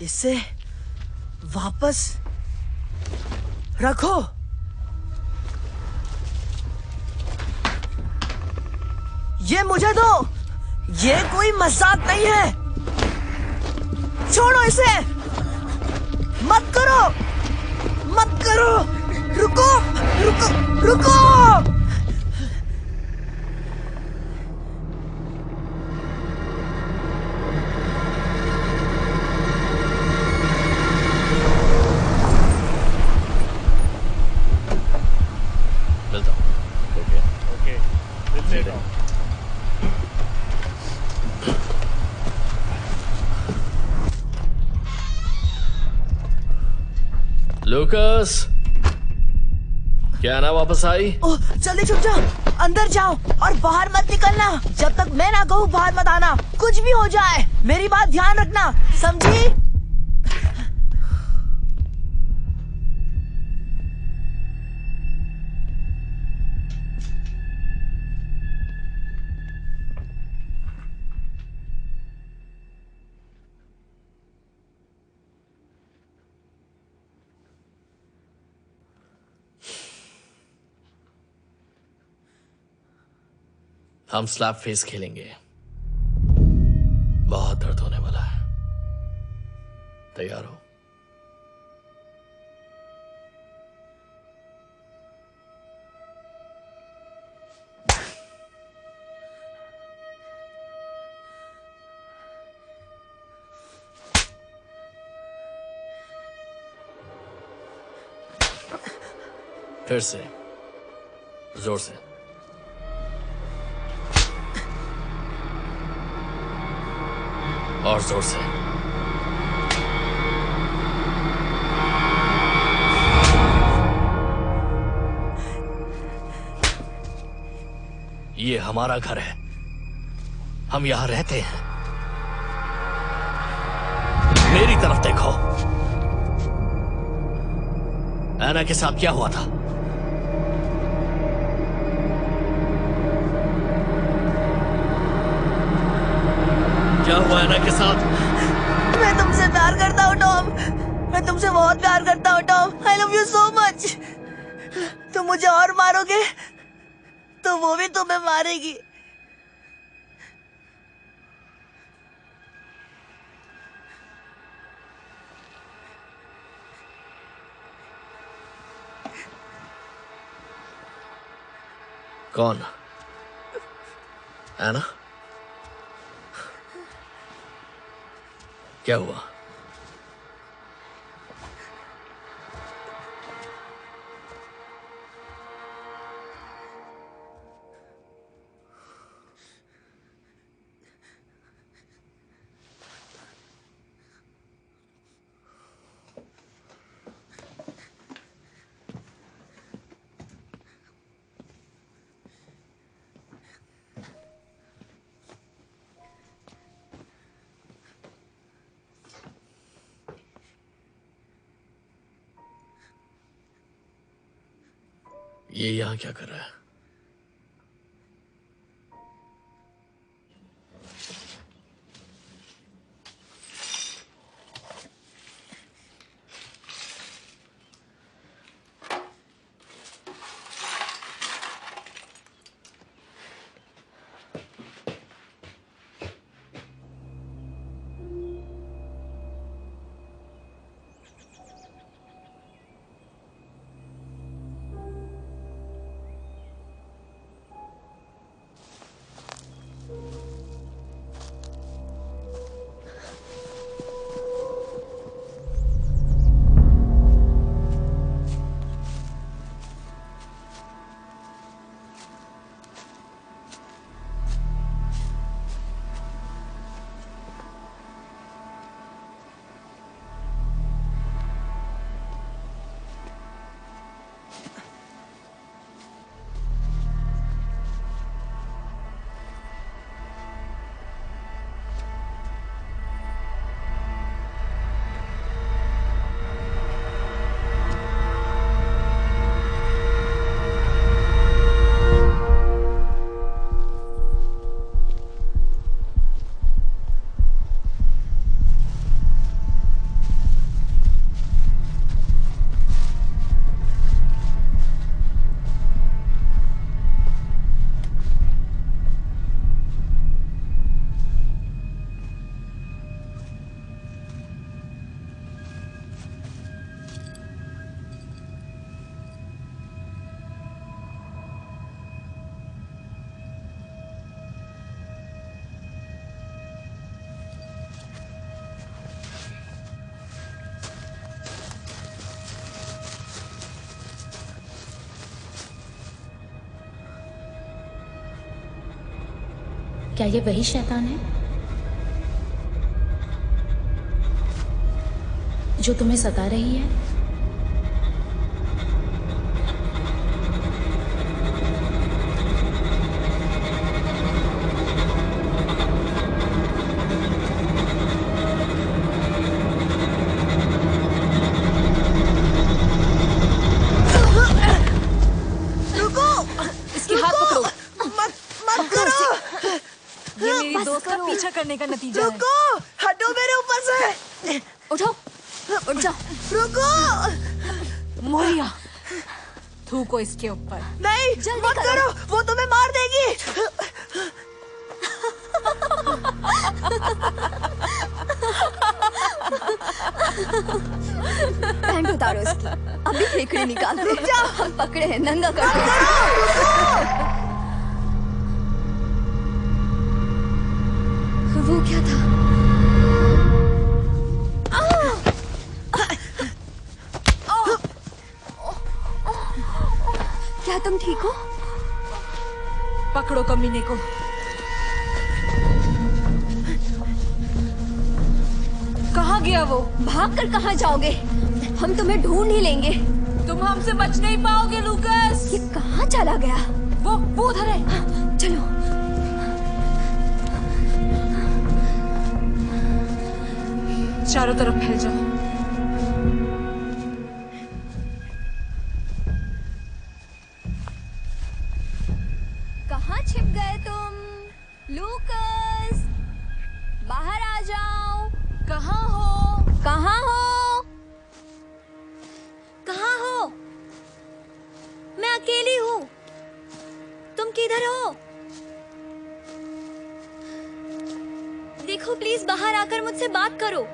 इसे वापस रखो। ये मुझे दो। ये कोई मजाक नहीं है। छोड़ो इसे, मत करो, मत करो, रुको, रुको, रुको। मिलता हूँ। ओके ओके, दिल से टॉम। लूकस, क्या ना वापस आई? ओह, जल्दी छुप जाओ, अंदर जाओ और बाहर मत निकलना। जब तक मैं ना कहूँ बाहर मत आना। कुछ भी हो जाए मेरी बात ध्यान रखना, समझी? हम स्लैप फेस खेलेंगे। बहुत दर्द होने वाला है। तैयार हो? फिर से जोर से। और जोर से। ये हमारा घर है, हम यहां रहते हैं। मेरी तरफ देखो। ऐना के साथ क्या हुआ था? क्या हुआ ऐना के साथ? मैं तुमसे प्यार करता हूँ टॉम, मैं तुमसे बहुत प्यार करता हूँ Tom. I love you so much. तुम मुझे और मारोगे तो वो भी तुम्हें मारेगी। कौन? ऐना? क्या हुआ? ये यहां क्या कर रहा है? क्या ये वही शैतान है जो तुम्हें सता रही है? पीछा करने का नतीजा है। रुको, हटो मेरे ऊपर से। उठो, उठ जाओ। रुको। मोरिया, थूको इसके ऊपर। नहीं, मत करो, वो तुम्हें मार देगी। पैंट उतारो इसकी, अभी फेंकड़ी निकालते। हम पकड़े हैं, नंगा कर दो। वो क्या था? क्या तुम ठीक हो? पकड़ो कमीने को। कहाँ गया वो? भाग कर कहाँ जाओगे? हम तुम्हें ढूंढ ही लेंगे। तुम हमसे बच नहीं पाओगे लूकस। ये कहाँ चला गया? वो उधर है। चलो। चारों तरफ फैल जाओ। कहाँ छिप गए तुम? लूकस, बाहर आ जाओ। कहाँ हो? कहाँ हो? कहाँ हो? मैं अकेली हूँ। तुम किधर हो? देखो प्लीज, बाहर आकर मुझसे बात करो।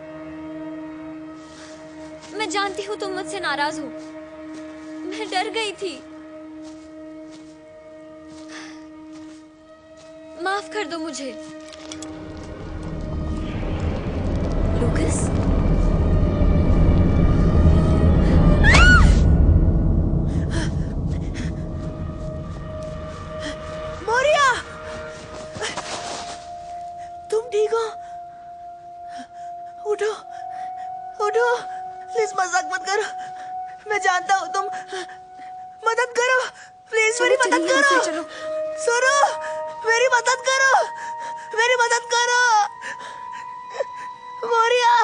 मैं जानती हूँ तुम मुझसे नाराज हो। मैं डर गई थी। माफ कर दो मुझे। लूकस, मोरिया, तुम ठीक हो? उठो, उठो, प्लीज मजाक मत करो। मैं जानता हूँ तुम। मदद करो, प्लीज मेरी मदद करो। सुनो, मेरी मदद करो, मेरी मदद करो। मोरिया,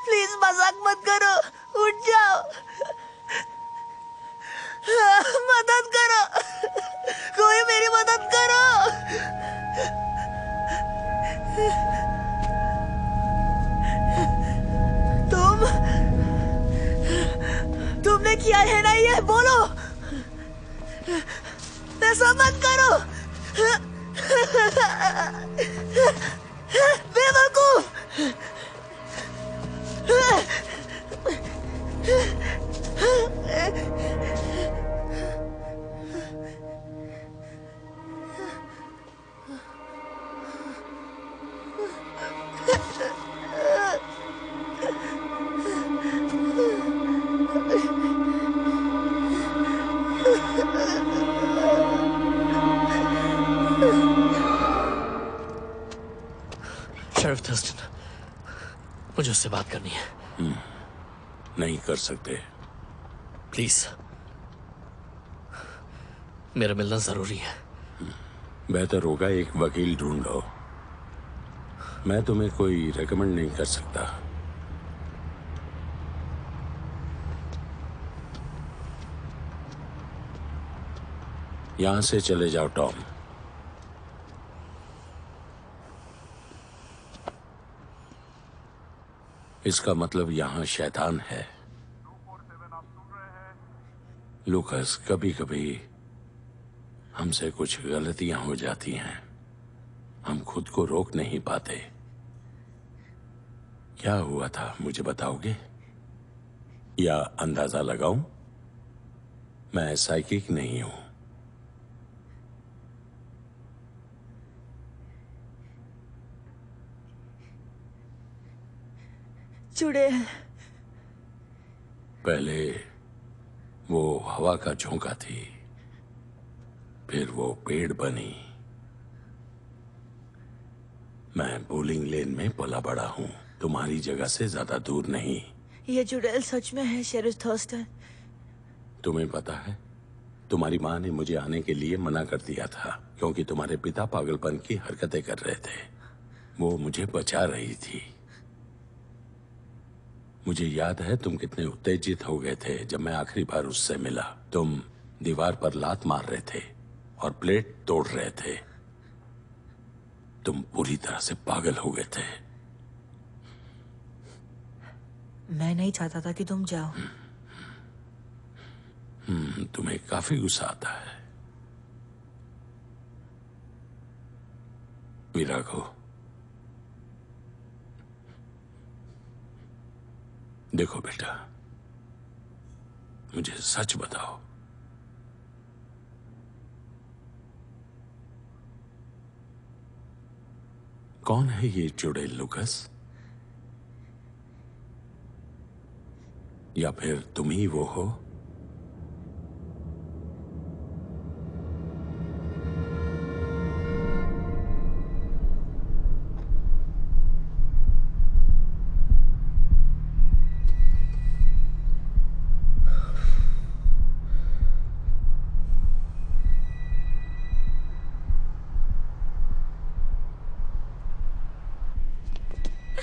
प्लीज मजाक मत करो, उठ जाओ। मदद करो, कोई मेरी मदद करो। तुमने किया है ना ये? बोलो, ऐसा मत करो। बेवकूफ। शेरिफ थर्स्टन, मुझे उससे बात करनी है। नहीं कर सकते। प्लीज, मेरा मिलना जरूरी है। बेहतर होगा एक वकील ढूंढ लो। मैं तुम्हें कोई रेकमेंड नहीं कर सकता। यहां से चले जाओ टॉम। इसका मतलब यहां शैतान है। लूकस, कभी कभी हमसे कुछ गलतियां हो जाती हैं। हम खुद को रोक नहीं पाते। क्या हुआ था मुझे बताओगे? या अंदाजा लगाऊं? मैं साइकिक नहीं हूं। चुड़ैल। पहले वो हवा का झोंका थी, फिर वो पेड़ बनी, मैं बोलिंग लेन में पला बड़ा हूँ, तुम्हारी जगह से ज्यादा दूर नहीं। ये चुड़ैल सच में है शेरिफ थर्स्टन। तुम्हें पता है, तुम्हारी माँ ने मुझे आने के लिए मना कर दिया था क्योंकि तुम्हारे पिता पागलपन की हरकतें कर रहे थे। वो मुझे बचा रही थी। मुझे याद है तुम कितने उत्तेजित हो गए थे जब मैं आखिरी बार उससे मिला। तुम दीवार पर लात मार रहे थे और प्लेट तोड़ रहे थे। तुम पूरी तरह से पागल हो गए थे। मैं नहीं चाहता था कि तुम जाओ। तुम्हें काफी गुस्सा आता है। विरागो, देखो बेटा, मुझे सच बताओ, कौन है ये चुड़ैल लुकस? या फिर तुम ही वो हो?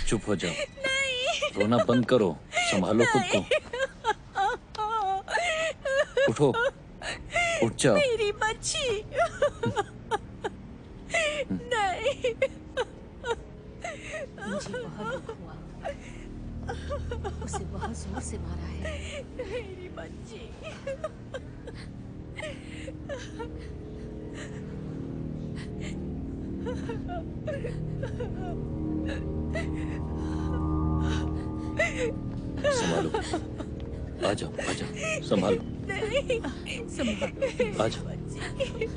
चुप हो जाओ। रोना बंद करो, संभालो खुद को। उठो, उठ जाओ। मेरी बच्ची। नहीं। मुझे बहुत दुख हुआ। उसे बहुत जोर से मारा है। मेरी बच्ची। संभालो, आ जाओ, आ जाओ, संभालो, आ जाओ,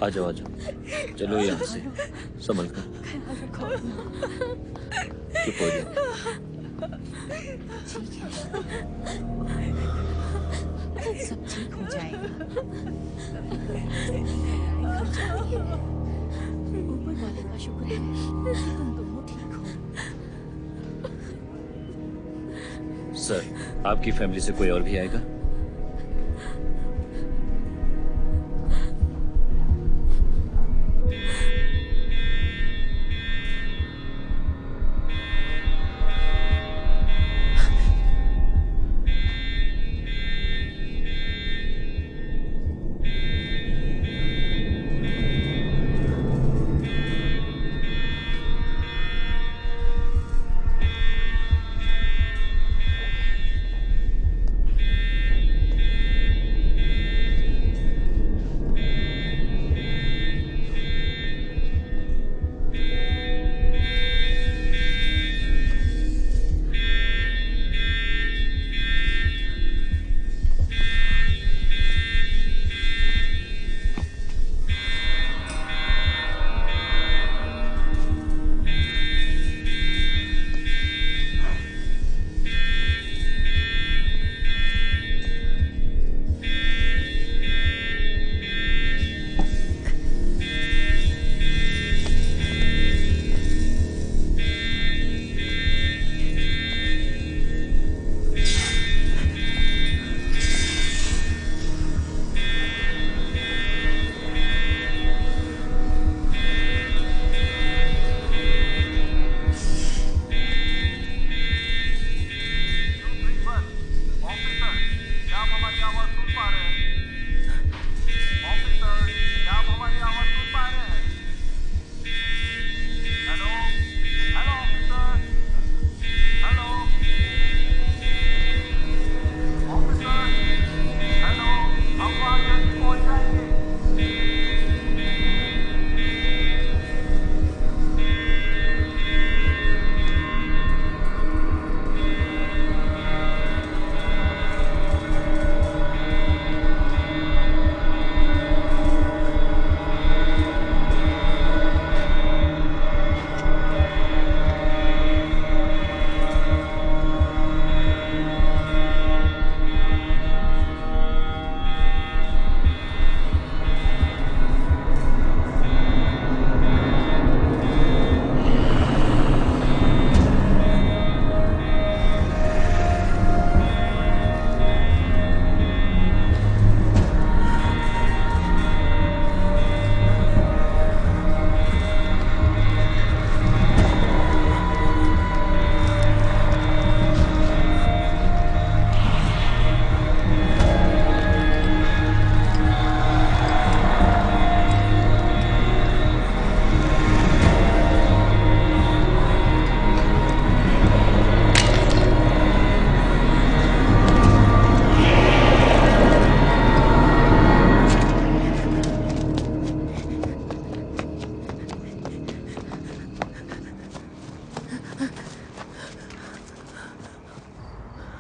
आ जाओ, आ जाओ, चलो यहाँ से, संभल कर, चुप हो जाओ। ठीक है, सब ठीक हो जाएगा। ऊपर वाले का शुक्र है कि तुम दोनों ठीक हो। सर, आपकी फैमिली से कोई और भी आएगा?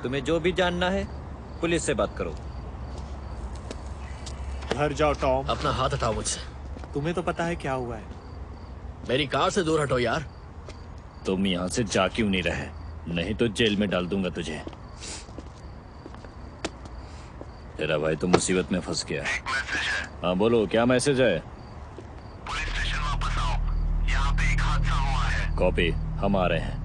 तुम्हें जो भी जानना है पुलिस से बात करो। घर जाओ टॉम। अपना हाथ हटाओ मुझसे। तुम्हें तो पता है क्या हुआ है। मेरी कार से दूर हटो यार। तुम यहाँ से जा क्यों नहीं रहे? नहीं तो जेल में डाल दूंगा तुझे। तेरा भाई तो मुसीबत में फंस गया। हाँ बोलो, क्या मैसेज है? पुलिस स्टेशन वापस आओ, यहाँ पे एक हादसा हुआ है। कॉपी, हम आ रहे हैं।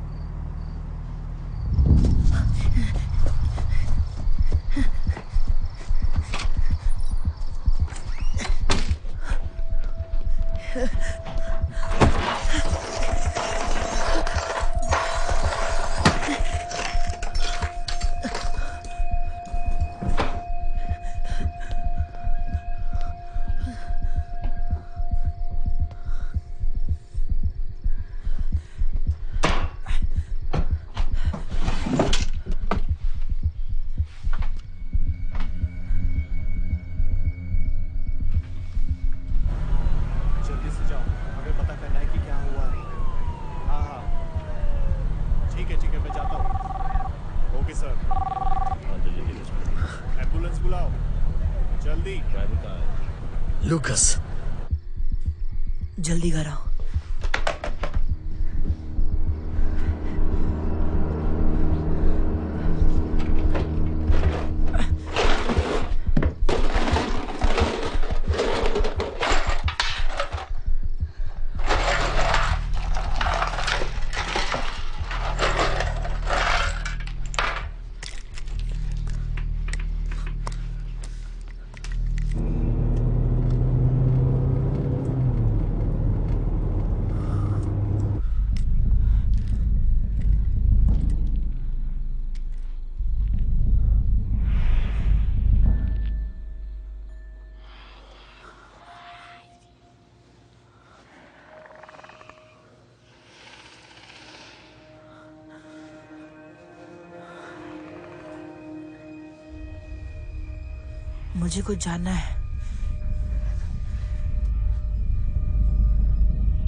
जल्दी से जाओ, हमें पता करना है कि क्या हुआ है। हाँ हाँ ठीक है मैं जाता हूँ। Okay sir. एम्बुलेंस बुलाओ जल्दी। लूकस, जल्दी घर आओ। मुझे कुछ जानना है।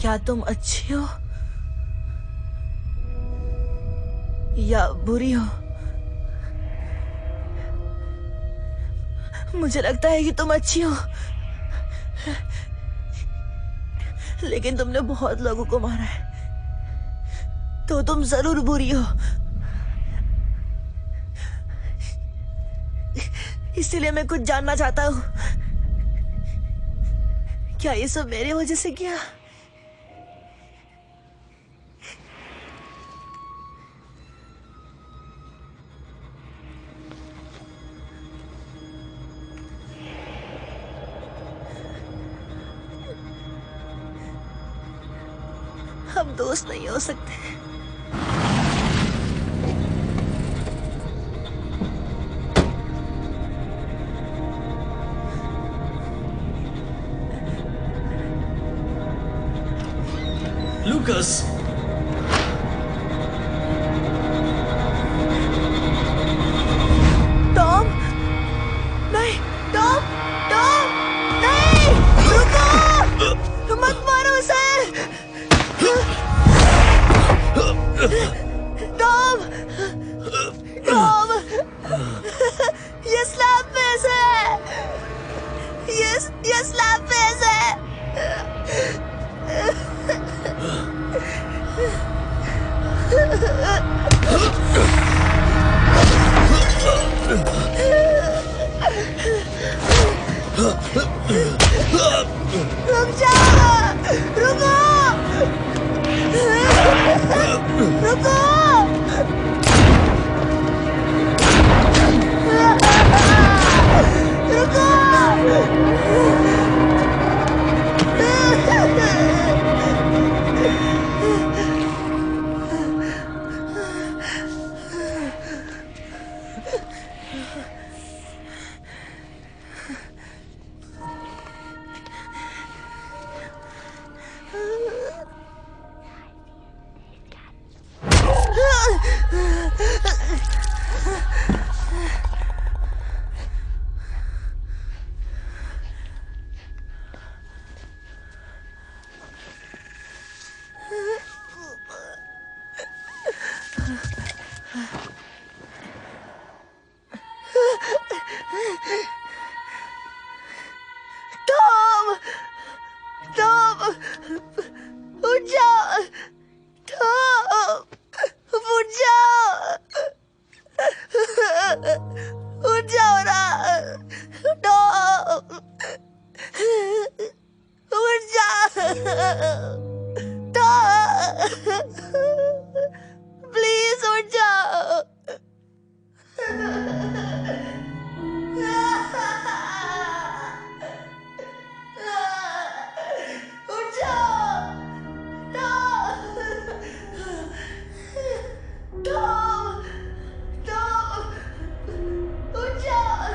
क्या तुम अच्छी हो या बुरी हो? मुझे लगता है कि तुम अच्छी हो, लेकिन तुमने बहुत लोगों को मारा है, तो तुम जरूर बुरी हो। इसीलिए मैं कुछ जानना चाहता हूँ। क्या ये सब मेरी वजह से किया? हम दोस्त नहीं हो सकते। लूकस, टॉम, नहीं, टॉम, टॉम, नहीं, रुको, मत मारो उसे। टॉम, टॉम, ये स्लैब फेस है, ये स्लैब फेस है। रुक जाओ, रुको, रुको। उठ जाओ टॉम, उठ जाओ, उठ जाओ ना टॉम, उठ जाओ टॉम, प्लीज उठ जाओ। उठ जाओ टॉम, टॉम, टॉम, उठ जाओ।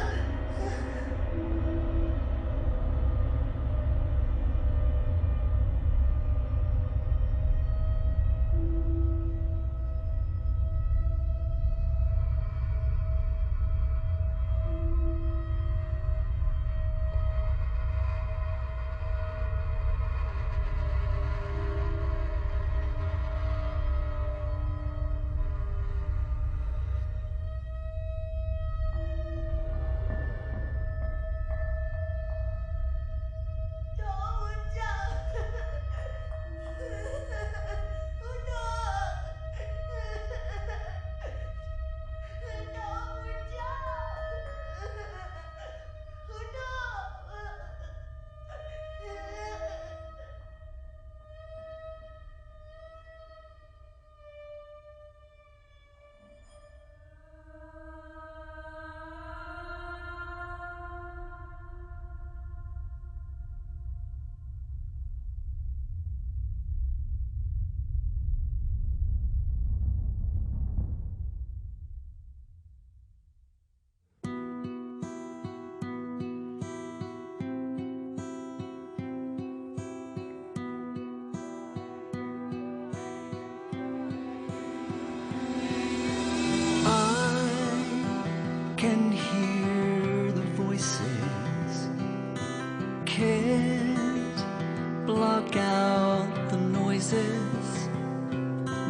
Can hear the voices, can't block out the noises,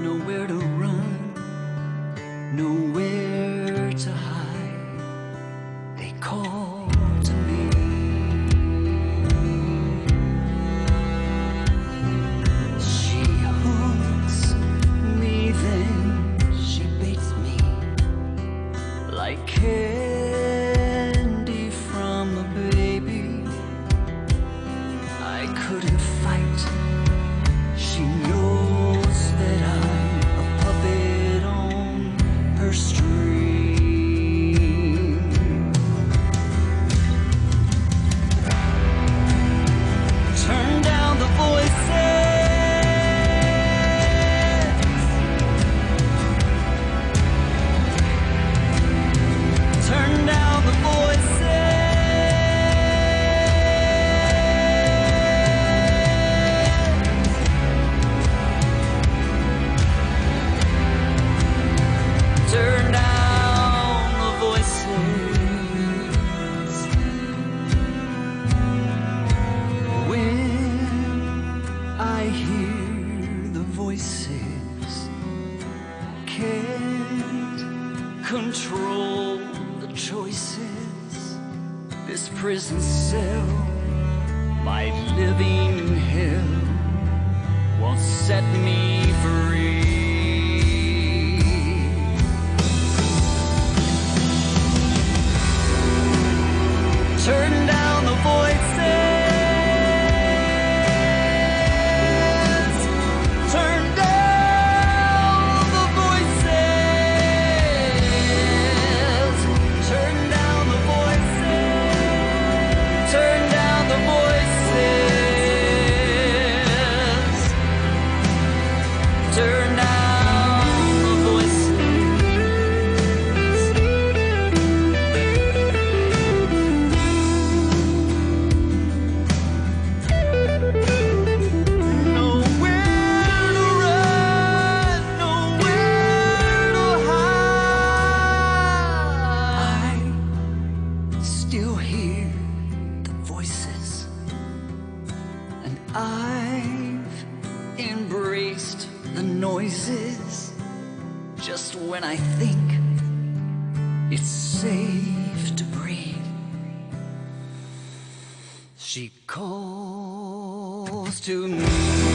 nowhere to run, nowhere to hide, they call to me. She hooks me, then she baits me like candy from a baby. I couldn't fight. She knows that I'm a puppet on her string. Turn down the voices. Turn down the voices. Turn down the voices. When I hear the voices, can't control the choices. This prison cell, my living hell, won't set me free. Turn down the voices. Turn down the voices. Turn down the voices. Turn down the voices. Turn down the voices. Nowhere to run, nowhere to hide. I still hear the voices, and I've embraced the noises just when I think it's safe to breathe. She calls close to me.